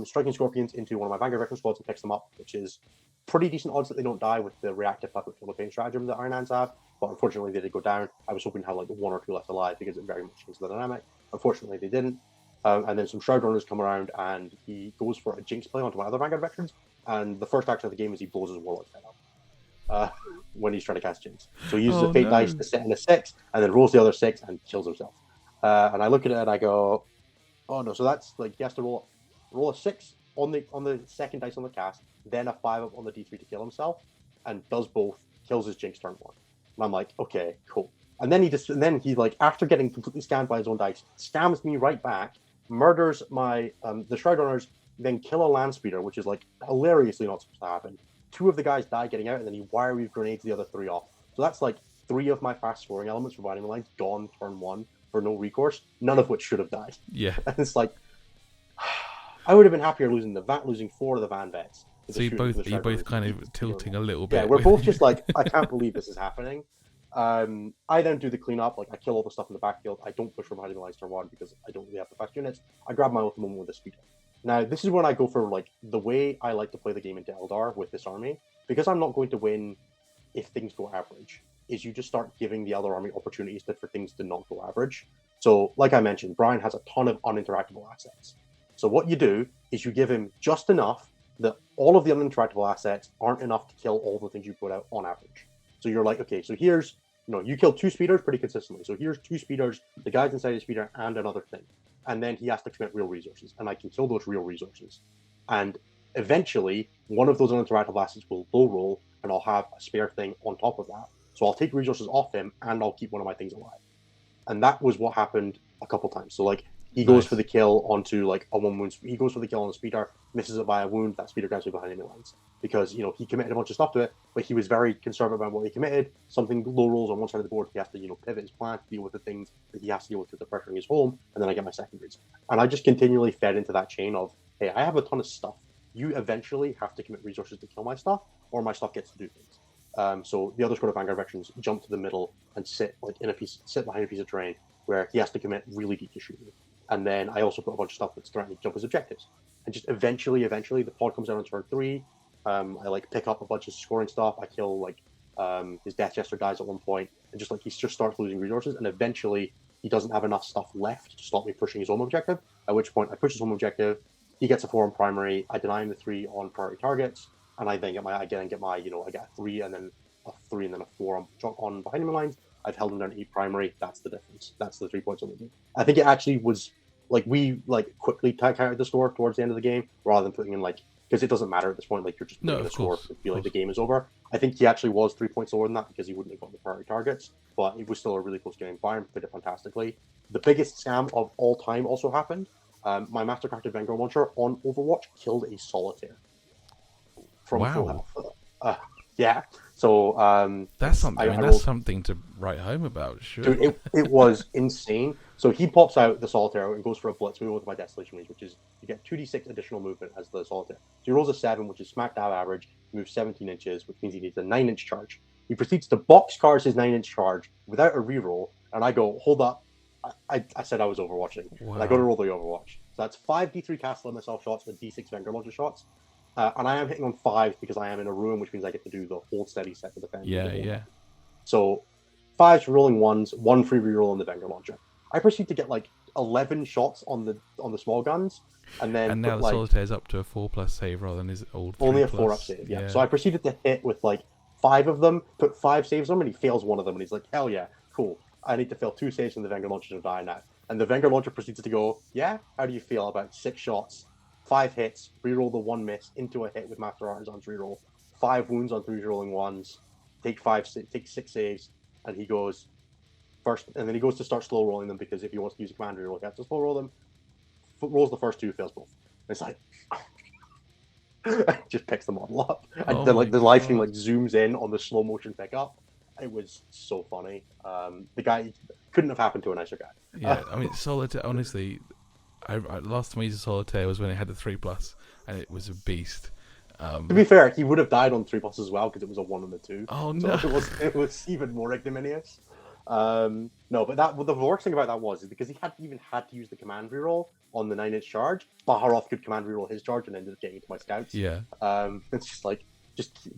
Striking Scorpions into one of my Vanguard Veteran squads and picks them up, which is pretty decent odds that they don't die with the reactive puppet Field of Pain stratagem that Iron Hands have. But unfortunately, they did go down. I was hoping to have 1 or 2 left alive because it very much changes the dynamic. Unfortunately, they didn't. And then some Shroud Runners come around, and he goes for a Jinx play onto my other Vanguard Veterans. And the first action of the game is he blows his Warlock's head up when he's trying to cast Jinx. So he uses a Fate dice to sit in a 6, and then rolls the other 6 and kills himself. And I look at it and I go, oh no! So that's he has to roll a 6 on the second dice on the cast, then a 5 up on the D3 to kill himself, and does both, kills his Jinx turn 1. And I'm like, okay, cool. And then he after getting completely scammed by his own dice, scams me right back, murders my the Shroud Runners, then kill a Land Speeder, which is hilariously not supposed to happen. 2 of the guys die getting out, and then he wire weave grenades the other 3 off. So that's 3 of my fast scoring elements for Binding Lines gone turn 1 for no recourse, none of which should have died. Yeah. And it's I would have been happier losing 4 of the Van Vets. So you both kind of tilting a little bit. Yeah, we're both just I can't believe this is happening. I then do the cleanup. I kill all the stuff in the backfield. I don't push from Binding Lines turn 1 because I don't really have the fast units. I grab my Oath of the Moment with a Speeder. Now, this is when I go for the way I like to play the game into Eldar with this army, because I'm not going to win if things go average, is you just start giving the other army opportunities for things to not go average. So, like I mentioned, Brian has a ton of uninteractable assets. So what you do is you give him just enough that all of the uninteractable assets aren't enough to kill all the things you put out on average. So you're like, okay, so here's, you kill 2 speeders pretty consistently. So here's 2 speeders, the guys inside the speeder, and another thing. And then he has to commit real resources, and I can kill those real resources. And eventually, one of those uninteractable assets will low roll, and I'll have a spare thing on top of that. So I'll take resources off him, and I'll keep one of my things alive. And that was what happened a couple times. So he goes for the kill onto a 1 wound. He goes for the kill on a speeder, misses it by a wound. That speeder grabs me behind enemy lines because he committed a bunch of stuff to it, but he was very conservative about what he committed. Something low rolls on one side of the board. He has to pivot his plan to deal with the things that he has to deal with the pressuring his home, and then I get my secondaries. And I just continually fed into that chain of, hey, I have a ton of stuff. You eventually have to commit resources to kill my stuff, or my stuff gets to do things. So the other squad of Vanguard Veterans jump to the middle and sit behind a piece of terrain where he has to commit really deep to shoot me. And then I also put a bunch of stuff that's threatening to jump his objectives. And just eventually, the pod comes down on turn 3. I pick up a bunch of scoring stuff. I kill his Death Jester dies at one point, and he just starts losing resources. And eventually, he doesn't have enough stuff left to stop me pushing his home objective. At which point, I push his home objective. He gets a 4 on primary. I deny him the 3 on priority targets, and I then get my I get a 3 and then a 3 and then a 4 on behind enemy lines. I've held him down to 8 primary. That's the difference. That's the 3 points on the game. I think it actually was like we like quickly counted the score towards the end of the game rather than putting in like because it doesn't matter at this point. Like you're just putting in a score to feel like the game is over. I think he actually was 3 points lower than that because he wouldn't have got the priority targets. But it was still a really close game. Bayern played it fantastically. The biggest scam of all time also happened. My mastercrafted Vanguard launcher on Overwatch killed a solitaire from full health. Yeah. So that's something. That's something to write home about. Sure. Dude, it was insane. So he pops out the solitaire and goes for a blitz. We go with my Desolation Range, which is you get 2d6 additional movement as the solitaire. So he rolls a 7, which is smack dab average. He moves 17 inches, which means he needs a 9-inch charge. He proceeds to boxcars his 9-inch charge without a reroll, and I go, hold up. I said I was overwatching. Wow. And I go to roll the Overwatch. So that's 5 D3 Castle MSL shots with D6 Vanguard Launcher shots. And I am hitting on 5s because I am in a room, which means I get to do the hold steady set for the defense. Yeah. So 5s rolling 1s, 1 free reroll on the Vanguard Launcher. I proceed to get like 11 shots on the small guns, and now the solitaire is up to a 4+ save rather than his old 3+. Only a 4 up save. Yeah. So I proceeded to hit with like 5 of them, put 5 saves on him, and he fails one of them, and he's like, hell yeah, cool. I need to fail 2 saves on the Vanguard Launcher to die now. And the Vanguard Launcher proceeds to go, yeah, how do you feel about 6 shots, 5 hits, reroll the 1 miss into a hit with Master Artisan's reroll, 5 wounds on 3 rolling 1s, take 6 saves, and he goes first, and then he goes to start slow rolling them because if he wants to use a command reroll, he has to slow roll them. Rolls the first 2, fails both. And it's like, just picks the model up, and then like the live stream like zooms in on the slow motion pickup. It was so funny. The guy couldn't have happened to a nicer guy. Yeah, I mean, solitaire. Honestly, I last time I used a solitaire was when it had the 3+, and it was a beast. To be fair, he would have died on 3+ as well because it was a 1 and a 2. Oh no! So it was even more ignominious. No, but the worst thing about that was because he hadn't even had to use the command reroll on the 9-inch charge. Baharov could command reroll his charge and ended up getting into my scouts. Yeah. It's just like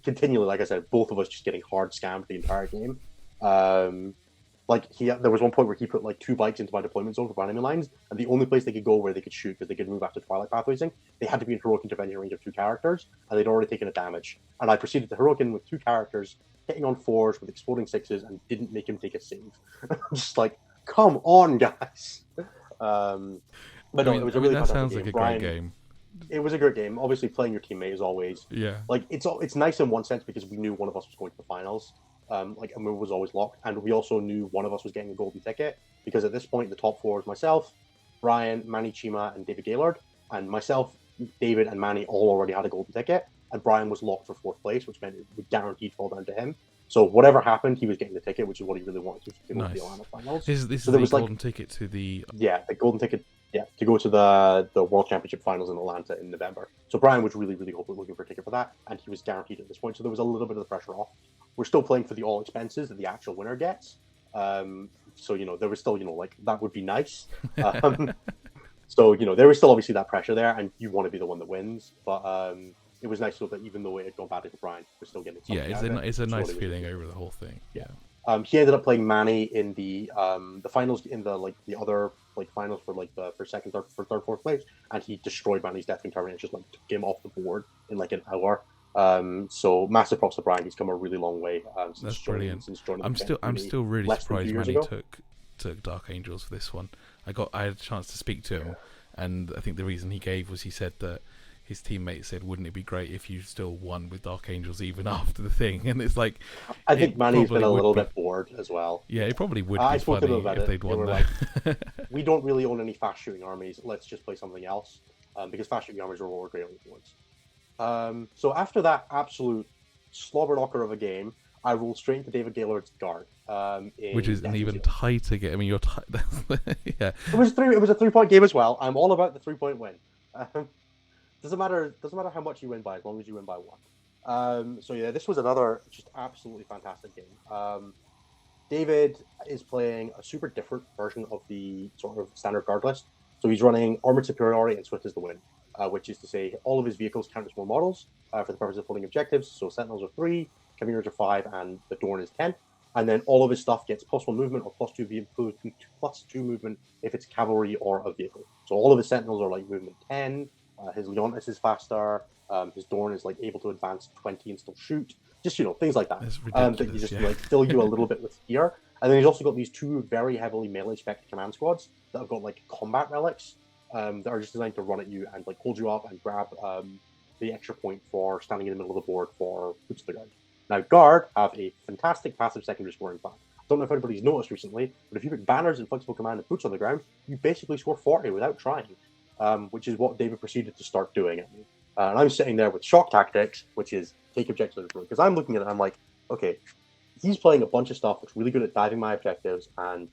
continually, like I said, both of us just getting hard scammed the entire game. Like there was one point where he put like 2 bikes into my deployment zone for enemy lines, and the only place they could go where they could shoot because they could move after Twilight Pathwaysing, they had to be in heroic intervention range of 2 characters, and they'd already taken a damage. And I proceeded to heroic in with 2 characters, hitting on 4s with exploding 6s, and didn't make him take a save. I'm just like, come on, guys. But no, it was a really fantastic sounds like game. a great game. It was a great game. Obviously, playing your teammate is always like it's nice in one sense because we knew one of us was going to the finals. Like a move was always locked, and we also knew one of us was getting a golden ticket because at this point the top 4 was myself, Brian, Manny Chima, and David Gaylord, and myself, David, and Manny all already had a golden ticket, and Brian was locked for 4th place, which meant it would guaranteed fall down to him. So whatever happened, he was getting the ticket, which is what he really wanted to go to the Atlanta finals. This is the golden ticket to the the golden ticket. Yeah, to go to the World Championship finals in Atlanta in November. So Brian was really, really looking for a ticket for that, and he was guaranteed at this point. So there was a little bit of the pressure off. We're still playing for the all expenses that the actual winner gets. So there was still like that would be nice. So there was still obviously that pressure there, and you want to be the one that wins. But it was nice to know that even though it had gone badly for Brian, we're still getting something. Yeah, it's a nice feeling over the whole thing. Yeah. He ended up playing Manny in the finals in the other finals for for second, third, 4th place, and he destroyed Manny's Deathwing Tower and just took him off the board in an hour. So massive props to Brian. He's come a really long way. That's brilliant. I'm still really surprised Manny took Dark Angels for this one. I had a chance to speak to him, and I think the reason he gave was he said that his teammate said, wouldn't it be great if you still won with Dark Angels even after the thing? And it's like... I think Manny's been a little bit bored as well. Yeah, it probably would be funny if they'd won that. We don't really own any fast-shooting armies. Let's just play something else. Because fast-shooting armies are what we're great on. So after that absolute slobber knocker of a game, I rolled straight into David Gaylord's guard. Which is an even tighter game. I mean, you're tight. Yeah. It was a 3-point game as well. I'm all about the 3-point win. Doesn't matter how much you win by, as long as you win by 1. So yeah, this was another just absolutely fantastic game. David is playing a super different version of the sort of standard guard list. So he's running Armored Superiority and Swift is the Win, which is to say all of his vehicles count as more models for the purpose of holding objectives. So Sentinels are 3, Chimeras are 5, and the Dorn is 10. And then all of his stuff gets +1 movement or +2 movement if it's cavalry or a vehicle. So all of his Sentinels are movement 10. His Leontis is faster. His Dorn is able to advance 20 and still shoot. Just things like that. That's ridiculous. That you just fill you a little bit with fear. And then he's also got these two very heavily melee spec command squads that have got like combat relics that are just designed to run at you and like hold you up and grab the extra point for standing in the middle of the board for boots on the ground. Now, Guard have a fantastic passive secondary scoring plan. I don't know if anybody's noticed recently, but if you put banners and flexible command and boots on the ground, you basically score 40 without trying, which is what David proceeded to start doing at me. And I'm sitting there with shock tactics, which is take objectives, because I'm looking at it, I'm like, okay, he's playing a bunch of stuff that's really good at diving my objectives and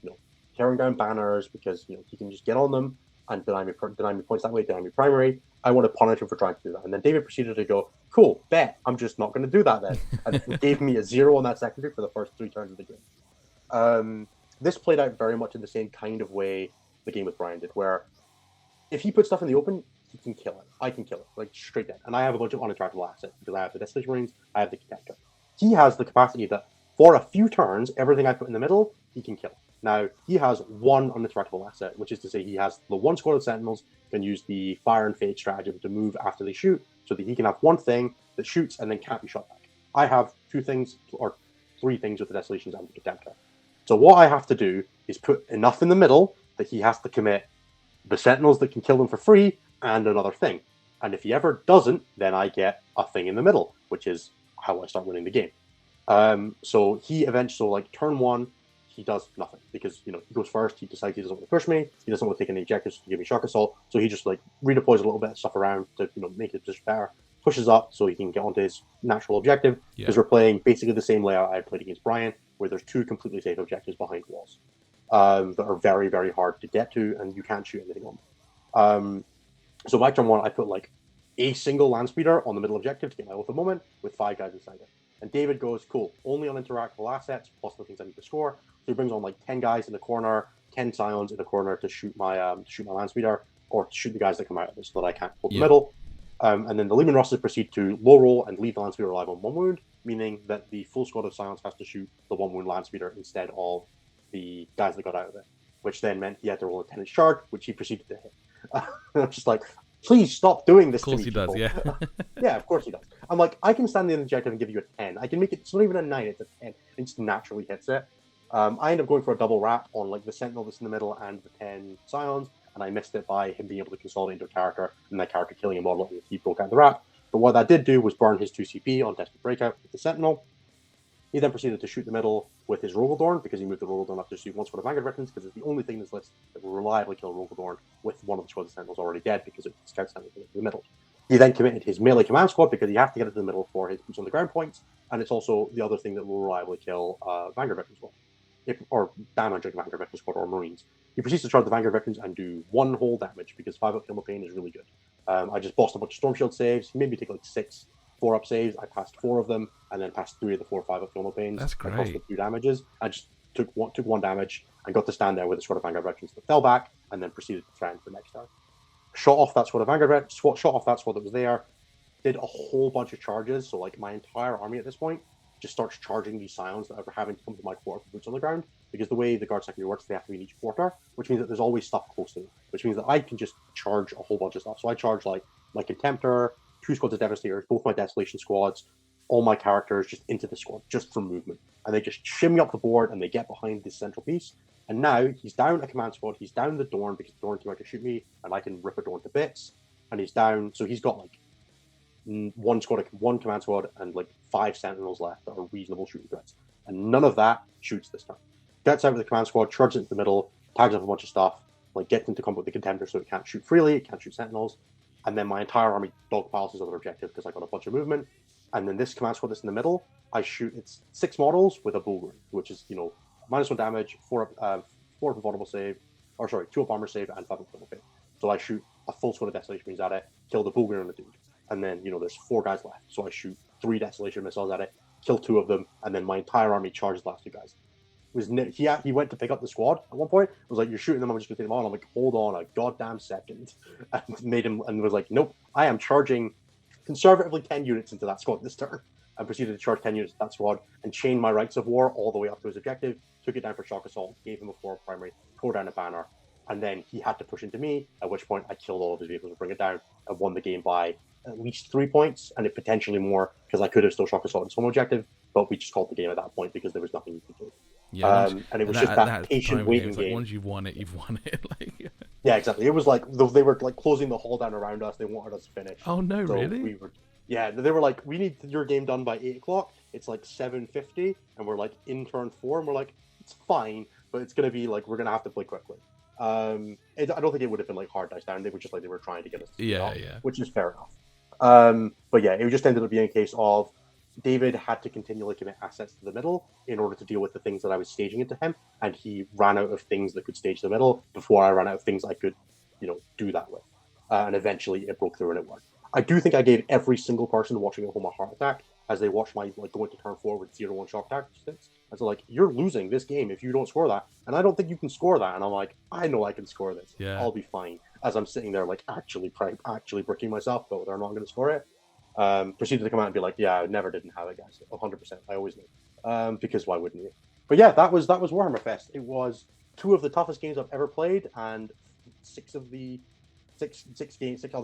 tearing down banners because he can just get on them and deny me points that way, deny me primary. I want to punish him for trying to do that. And then David proceeded to go, cool, bet, I'm just not going to do that then. And gave me a 0 on that secondary for the first 3 turns of the game. This played out very much in the same kind of way the game with Brian did, where if he puts stuff in the open, he can kill it. I can kill it, like straight dead. And I have a bunch of unattractable assets because I have the Desolation Marines, I have the Contemptor. He has the capacity that for a few turns, everything I put in the middle, he can kill. Now, he has one unattractable asset, which is to say he has the one squad of Sentinels can use the Fire and Fade strategy to move after they shoot, so that he can have one thing that shoots and then can't be shot back. I have 2 things, or 3 things with the Desolations and the Contemptor. So what I have to do is put enough in the middle that he has to commit the Sentinels that can kill them for free and another thing. And if he ever doesn't, then I get a thing in the middle, which is how I start winning the game. So he eventually, like turn 1, he does nothing because he goes first. He decides he doesn't want to push me. He doesn't want to take any objectives to give me shock assault. So he just like redeploys a little bit of stuff around to make his position better. Pushes up so he can get onto his natural objective because we're playing basically the same layout I played against Brian, where there's 2 completely safe objectives behind walls that are very, very hard to get to, and you can't shoot anything on them. So my turn 1, I put like a single land speeder on the middle objective to get my oath of moment with 5 guys inside it. And David goes, cool, only on interactable assets plus the things I need to score. So he brings on like 10 guys in the corner, 10 Scions in the corner to shoot my land speeder or to shoot the guys that come out of it so that I can't hold the middle. And then the Lehman Russes proceed to low roll and leave the land speeder alive on 1 wound, meaning that the full squad of Scions has to shoot the 1 wound land speeder instead of the guys that got out of it, which then meant he had to roll a 10-inch charge, which he proceeded to hit. I'm just like, please stop doing this to me. Of course he does, yeah. Yeah, of course he does. I'm like, I can stand the objective and give you a 10. I can make it, it's not even a 9, it's a 10. It just naturally hits it. I end up going for a double wrap on like the Sentinel that's in the middle and the 10 Scions, and I missed it by him being able to consolidate into a character and that character killing a model and he broke out the wrap. But what that did do was burn his 2 CP on Desperate Breakout with the Sentinel. He then proceeded to shoot the middle with his Rogaldorn because he moved the Rogaldorn up to shoot 1 squad of Vanguard Veterans because it's the only thing in this list that will reliably kill Rogaldorn with one of the squads of Sentinels already dead because it scouts down to the middle. He then committed his melee command squad because he has to get it to the middle for his boots on the ground points, and it's also the other thing that will reliably kill Vanguard Veterans squad, or damage like Vanguard Veterans squad or Marines. He proceeds to charge the Vanguard Veterans and do 1 whole damage because 5-up kill pain is really good. I just bossed a bunch of Storm Shield saves. He made me take like 6 4-up saves. I passed 4 of them, and then passed 3 of the 4 or 5-up kill pains. That's great. I cost 2 damages. I just took 1 damage and got to stand there with a squad of Vanguard Veterans that fell back, and then proceeded to threaten for next turn. Shot off that squad of Vanguard Veterans, shot off that squad that was there, did a whole bunch of charges. So like my entire army at this point just starts charging these Scions that are having to come to my quarter for boots on the ground, because the way the guard secondary works, they have to be in each quarter, which means that there's always stuff close to me, which means that I can just charge a whole bunch of stuff. So I charge like my Contemptor, 2 squads of Devastators, both my Desolation squads, all my characters just into the squad, just for movement. And they just shimmy up the board and they get behind this central piece. And now he's down a command squad, he's down the Dorn because the Dorn came out to shoot me, and I can rip a Dorn to bits. And he's down, so he's got like 1 command squad and like 5 Sentinels left that are reasonable shooting threats. And none of that shoots this turn. Gets out with the command squad, charges into the middle, tags up a bunch of stuff, like gets into combat with the Contemptor so it can't shoot freely, it can't shoot Sentinels. And then my entire army dogpiles his other objective because I got a bunch of movement. And then this command squad that's in the middle, I shoot it's 6 models with a Bullgrim, which is, -1 damage, 4 up vulnerable save, 2 up armor save, and 5 up vulnerable save. So I shoot a full squad of Desolation Marines at it, kill the Bullgrim on the dude. And then, there's 4 guys left. So I shoot 3 Desolation missiles at it, kill 2 of them, and then my entire army charges the last 2 guys. He went to pick up the squad at one point. I was like, "You're shooting them. I'm just gonna take them on." I'm like, "Hold on a goddamn second," and made him and was like, "Nope, I am charging conservatively 10 units into that squad this turn." I proceeded to charge 10 units to that squad and chain my Rights of War all the way up to his objective. Took it down for shock assault. Gave him a 4 primary. Tore down a banner, and then he had to push into me. At which point, I killed all of his vehicles to bring it down. I won the game by at least 3 points, and it potentially more because I could have still shock assaulted some objective, but we just called the game at that point because there was nothing you could do. Yeah, And it was just that patient waiting game. Once you've won it, you've won it. Like, yeah, exactly. It was like they were like closing the hall down around us. They wanted us to finish. oh no, So really? we were, yeah. They were like, we need your game done by 8 o'clock. It's like 7:50, and we're like in turn 4, and we're like, it's fine, but it's gonna be like we're gonna have to play quickly. I don't think it would have been like hard dice down. They were just like they were trying to get us to Yeah, which is fair enough. But yeah, it just ended up being a case of David had to continually commit assets to the middle in order to deal with the things that I was staging into him, and he ran out of things that could stage the middle before I ran out of things I could, do that with. And eventually it broke through and it worked. I do think I gave every single person watching at home a heart attack as they watched my go into turn 4 with 0-1 shock tactics. And so like, you're losing this game if you don't score that, and I don't think you can score that. And I'm like, I know I can score this. Yeah. I'll be fine. As I'm sitting there like actually bricking myself, but they're not going to score it. Proceeded to come out and be like, yeah, I never didn't have it, guys. 100%. I always knew. Because why wouldn't you? But yeah, that was Warhammer Fest. It was 2 of the toughest games I've ever played, and 6 other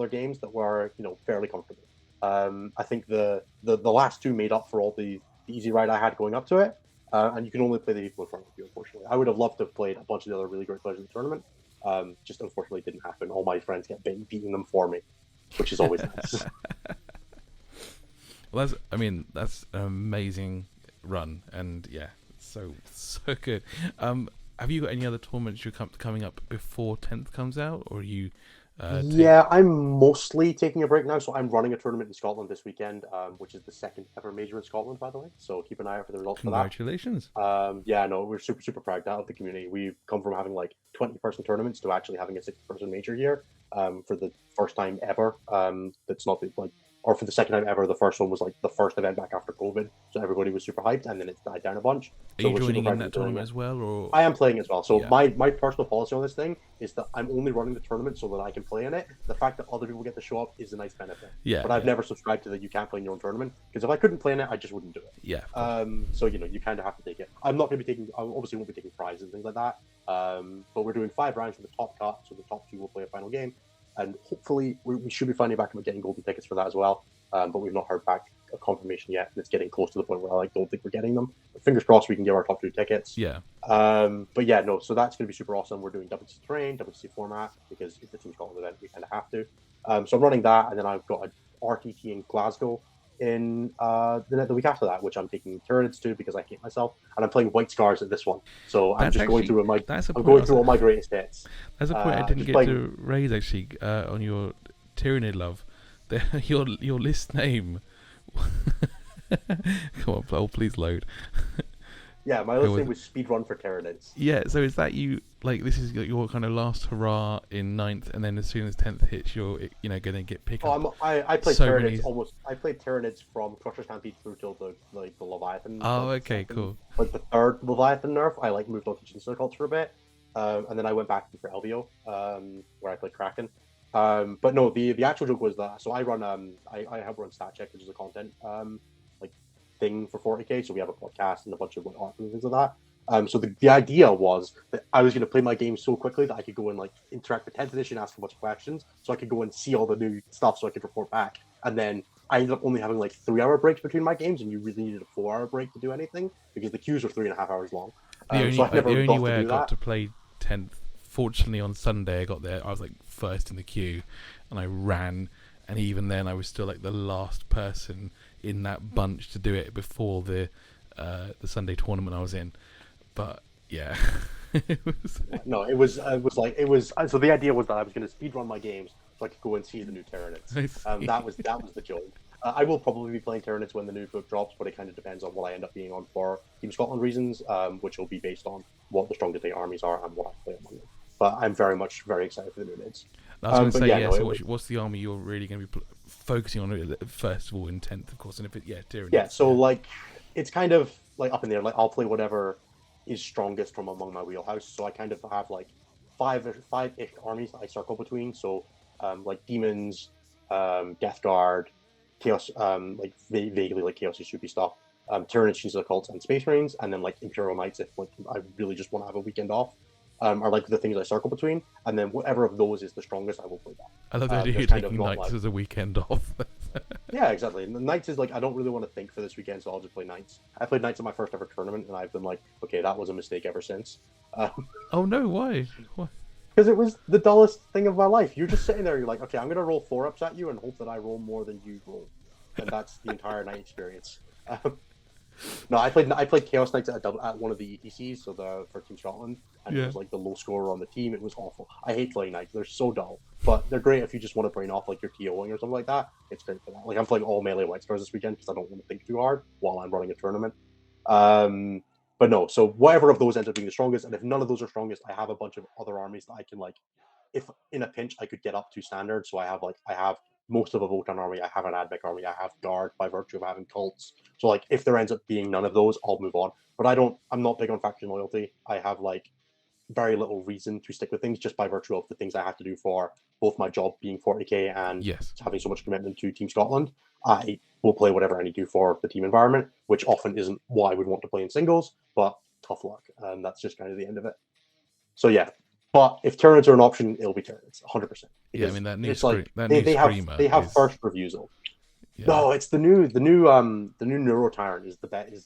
games that were, fairly comfortable. I think the last 2 made up for all the easy ride I had going up to it. And you can only play the people in front of you, unfortunately. I would have loved to have played a bunch of the other really great players in the tournament. Just unfortunately didn't happen. All my friends kept beating them for me, which is always nice. Well, that's an amazing run, and yeah, so good. Have you got any other tournaments you're coming up before 10th comes out, or are you? Yeah, I'm mostly taking a break now. So I'm running a tournament in Scotland this weekend, which is the second ever major in Scotland, by the way. So keep an eye out for the results for that. Congratulations. Yeah, no, we're super, super proud of the community. We've come from having like 20-person tournaments to actually having a 60-person major here for the first time ever. That's not like, or for the second time ever. The first one was like the first event back after COVID. So everybody was super hyped, and then it's died down a bunch. Are so you joining in that tournament as well? Or I am playing as well. So yeah. my personal policy on this thing is that I'm only running the tournament so that I can play in it. The fact that other people get to show up is a nice benefit. Yeah. But I've never subscribed to that you can't play in your own tournament, because if I couldn't play in it, I just wouldn't do it. Yeah. So you kind of have to take it. I'm not going to be taking. I obviously won't be taking prizes and things like that. But we're doing 5 rounds for the top cut, so the top 2 will play a final game, and hopefully we should be finding back about getting golden tickets for that as well. But we've not heard back a confirmation yet, and it's getting close to the point where I don't think we're getting them. But fingers crossed we can get our top 2 tickets. Yeah. But yeah, no. So that's going to be super awesome. We're doing WC terrain, WC format, because it's a Team Scotland event. We kind of have to. So I'm running that, and then I've got an RTT in Glasgow in the week after that, which I'm taking Tyranids to because I hate myself, and I'm playing White Scars at this one. So I'm just going through all my greatest hits. That's a point I didn't get to raise actually on your Tyranid love. Your list name. Come on, oh, please load. Yeah, my list name was Speedrun for Tyranids. Yeah, so is that you, like, this is your kind of last hurrah in 9th, and then as soon as 10th hits, you're going to get picked up? I played Tyranids I played Tyranids from Crusher Stampede through till the Leviathan. Oh, okay, cool. Like the 3rd Leviathan nerf, I moved on to Chancellor Cults for a bit, and then I went back for LVO, where I played Kraken. But no, the actual joke was that, so I run I help run Stat Check, which is a content thing for 40k. So we have a podcast and a bunch of art and things like that. So the idea was that I was going to play my game so quickly that I could go and interact with 10th edition, ask a bunch of questions, so I could go and see all the new stuff, so I could report back. And then I ended up only having 3-hour breaks between my games, and you really needed a 4-hour break to do anything because the queues were 3.5 hours long. The only way I got to play 10th, fortunately on Sunday I got there, I was first in the queue, and I ran, and even then I was still the last person in that bunch to do it before the Sunday tournament I was in. But yeah. No, it was so the idea was that I was going to speedrun my games so I could go and see the new Tyranids. That was the joke. I will probably be playing Tyranids when the new book drops, but it kind of depends on what I end up being on for Team Scotland reasons, which will be based on what the strongest armies are and what I play among them. But I'm very excited for the new Nids. I was going to say, so what's the army you're really going to be focusing on first of all in 10th, of course, and if Tyranids. Yeah, so it's kind of up in there. I'll play whatever is strongest from among my wheelhouse. So I kind of have 5-ish armies that I circle between. So demons, Death Guard, Chaos, vaguely Chaos Soupy stuff, Tyranids, Chancellor Cults, and Space Marines, and then Imperial Knights if I really just want to have a weekend off. Are the things I circle between, and then whatever of those is the strongest, I will play that. I love the idea of taking Knights as a weekend off. Yeah, exactly. And the Knights is like, I don't really want to think for this weekend, so I'll just play Knights. I played Knights in my first ever tournament, and I've been like, okay, that was a mistake ever since. Oh no, why? Why? Because it was the dullest thing of my life. You're just sitting there, you're like, okay, I'm going to roll 4-ups at you and hope that I roll more than you roll. And that's the entire night experience. No, I played Chaos Knights at one of the ETCs, so for Team Scotland, and it Yeah. was like the low scorer on the team. It was awful. I hate playing Knights; they're so dull. But they're great if you just want to brain off like you're TOing or something like that. It's great for that. Like I'm playing all melee White Stars this weekend because I don't want to think too hard while I'm running a tournament. Um, but no, so whatever of those ends up being the strongest, and if none of those are strongest, I have a bunch of other armies that I can like. If in a pinch I could get up to standard, so I have most of a Votan army, I have an Admech army, I have Guard by virtue of having cults. So like if there ends up being none of those, I'll move on. But I'm not big on faction loyalty. I have like very little reason to stick with things just by virtue of the things I have to do for both my job being 40k and Yes. having so much commitment to Team Scotland. I will play whatever I need to do for the team environment, which often isn't what I would want to play in singles, but tough luck. And that's just kind of the end of it. So yeah. But if tournaments are an option, it'll be tournaments, 100%. Yeah, I mean that new It's like new screamer they have is, first reviews though. yeah. No, it's the new Neuro Tyrant is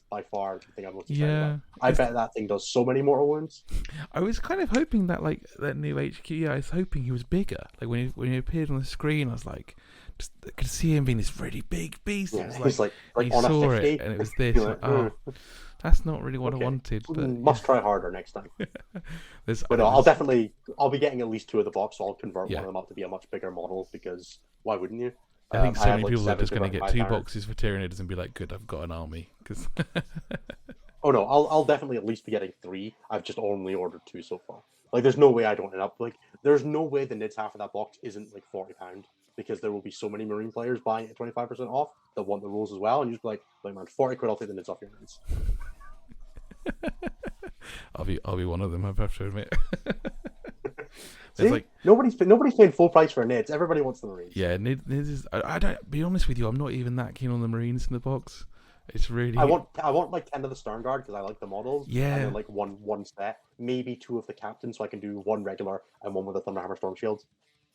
by far the thing I'm most excited Yeah. about. I bet that thing does so many mortal wounds. I was kind of hoping that like that new HQ. Yeah, I was hoping he was bigger. Like when he appeared on the screen, I was like, just I could see him being this really big beast. Yeah, It was he's like he on a saw 50. it and it was this. You're Like, like, oh, that's not really what okay. I wanted. But Must try harder next time. there's, But no, I'll be getting at least 2 of the box, so I'll convert Yeah. one of them up to be a much bigger model because why wouldn't you? I think so have, many like, people are 7 just going to get 2 Tyrants. boxes for Tyranids and be like, good, I've got an army. Cause Oh no, I'll definitely at least be getting 3. I've just only ordered 2 so far. Like, there's no way I don't end up like. There's no way the Nids half of that box isn't like £40 because there will be so many Marine players buying it 25% off that want the rules as well, and you just be like man, 40 quid, I'll take the Nids off your hands. I'll be one of them. I have to admit. See, like nobody's paying full price for Nids. Everybody wants the Marines. yeah, Nids is. I don't be honest with you. I'm not even that keen on the Marines in the box. It's really. I want like 10 of the Stern Guard because I like the models. Yeah. And then like one set, maybe 2 of the captains, so I can do 1 regular and 1 with a Thunderhammer Storm Shield.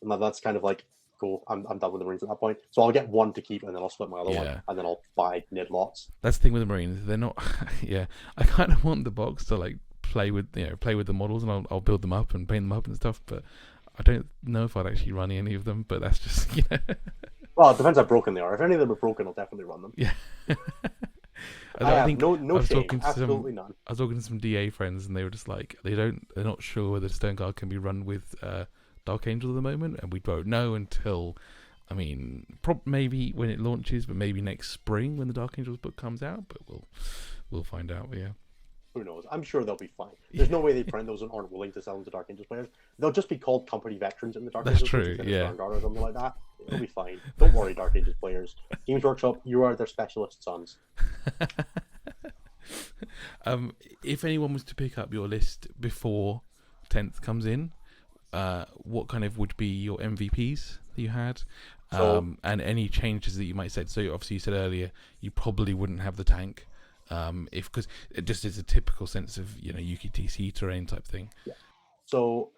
And that's kind of like cool. I'm done with the Marines at that point. So I'll get 1 to keep, and then I'll split my other one, and then I'll buy Nid lots. That's the thing with the Marines. They're not. Yeah, I kind of want the box to like play with the models, and I'll build them up and paint them up and stuff. But I don't know if I'd actually run any of them. But that's just Well, it depends how broken they are. If any of them are broken, I'll definitely run them. Yeah. I think no shame, absolutely none. I was talking to some DA friends, and they were just like, they're not sure whether Stone Guard can be run with Dark Angel at the moment, and we won't know until, I mean, maybe when it launches, but maybe next spring when the Dark Angels book comes out. But we'll find out. But yeah. Who knows? I'm sure they'll be fine. There's no way they print those and aren't willing to sell them to Dark Angels players. They'll just be called company veterans in the Dark Angels. That's true, yeah. Or something like that. It'll be fine. Don't worry, Dark Angels players. Games Workshop, you are their specialist sons. If anyone was to pick up your list before 10th comes in, what kind of would be your MVPs that you had? And any changes that you might say. So obviously you said earlier you probably wouldn't have the tank. Because it just is a typical sense of UKTC terrain type thing. Yeah. So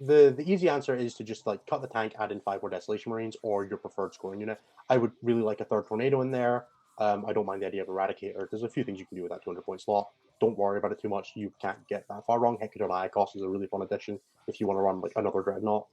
the easy answer is to just like cut the tank, add in 5 more Desolation Marines or your preferred scoring unit. I would really like a 3rd Tornado in there. I don't mind the idea of Eradicator. There's a few things you can do with that 200-point slot. Don't worry about it too much. You can't get that far wrong. Hecaton Iacos is a really fun addition if you want to run like another Dreadnought,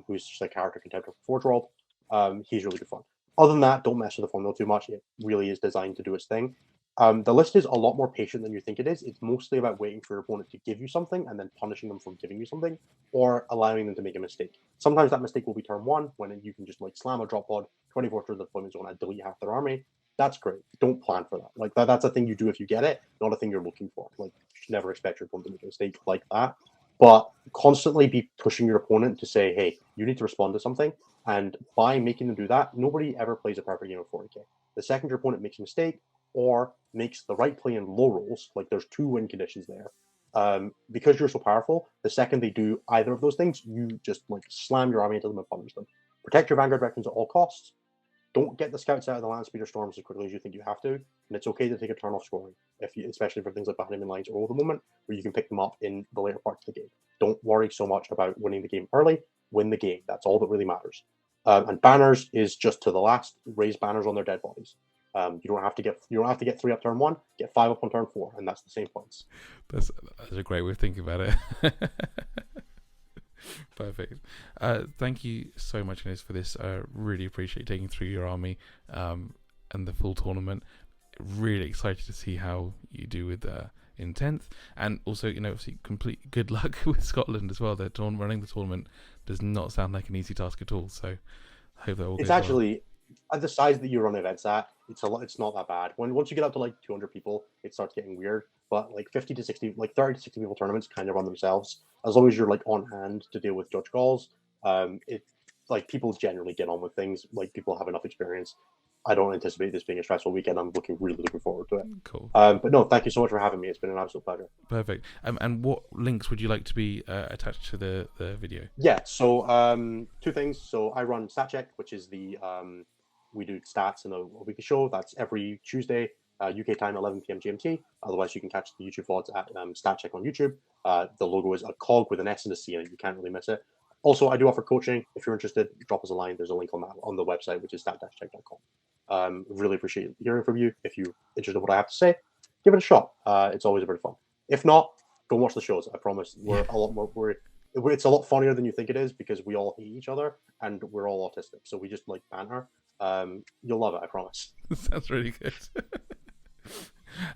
who's just a character contender for Forge World. He's really good fun. Other than that, don't mess with the formula too much. It really is designed to do its thing. The list is a lot more patient than you think it is. It's mostly about waiting for your opponent to give you something and then punishing them for giving you something or allowing them to make a mistake. Sometimes that mistake will be turn 1 when you can just like slam a drop pod, 24 turns of deployment zone and delete half their army. That's great. Don't plan for that. Like that's a thing you do if you get it, not a thing you're looking for. Like you should never expect your opponent to make a mistake like that. But constantly be pushing your opponent to say, hey, you need to respond to something. And by making them do that, nobody ever plays a perfect game of 40k. The second your opponent makes a mistake or makes the right play in low rolls, like there's 2 win conditions there. Because you're so powerful, the second they do either of those things, you just like slam your army into them and punish them. Protect your Vanguard veterans at all costs. Don't get the scouts out of the land speeder storms as quickly as you think you have to, and it's okay to take a turn off scoring, especially for things like behind enemy lines or over the moment, where you can pick them up in the later parts of the game. Don't worry so much about winning the game early. Win the game. That's all that really matters. And banners is just to the last. Raise banners on their dead bodies. You don't have to get 3 up turn 1. Get 5 up on turn 4, and that's the same points. That's a great way of thinking about it. Perfect. Thank you so much, Innes, for this. Really appreciate taking through your army and the full tournament. Really excited to see how you do with in 10th, and also, obviously, complete good luck with Scotland as well. Running the tournament does not sound like an easy task at all. So I hope that all goes well. It's actually at the size that you run events at. It's not that bad. Once you get up to like 200 people, it starts getting weird. But like 50 to 60, like 30 to 60 people tournaments kind of run themselves. As long as you're like on hand to deal with judge calls, like people generally get on with things. Like people have enough experience. I don't anticipate this being a stressful weekend. I'm really looking forward to it. Cool. But no, thank you so much for having me. It's been an absolute pleasure. Perfect. And what links would you like to be attached to the video? Yeah. So 2 things. So I run StatCheck, which is the we do stats in a weekly show. That's every Tuesday, UK time, 11 p.m. GMT. Otherwise, you can catch the YouTube VODs at StatCheck on YouTube. The logo is a cog with an S and a C in it. You can't really miss it. Also, I do offer coaching. If you're interested, drop us a line. There's a link on the website, which is stat-check.com. Really appreciate hearing from you. If you're interested in what I have to say, give it a shot. It's always a bit of fun. If not, go watch the shows. I promise. We're a lot more. It's a lot funnier than you think it is because we all hate each other and we're all autistic. So we just like banter. You'll love it. I promise. Sounds really good.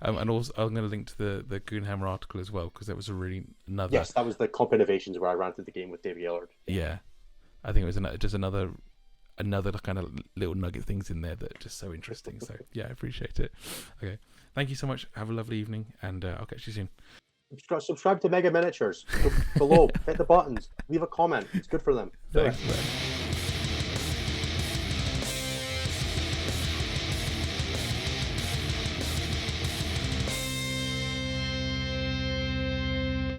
And also, I'm going to link to the Goonhammer article as well because that was another. Yes, that was the Comp Innovations where I ran through the game with David Gillard. Yeah, I think it was just another kind of little nugget things in there that are just so interesting. So yeah, I appreciate it. Okay, thank you so much. Have a lovely evening, and I'll catch you soon. Subscribe to Mega Miniatures. Go below, hit the buttons, leave a comment. It's good for them. Thanks.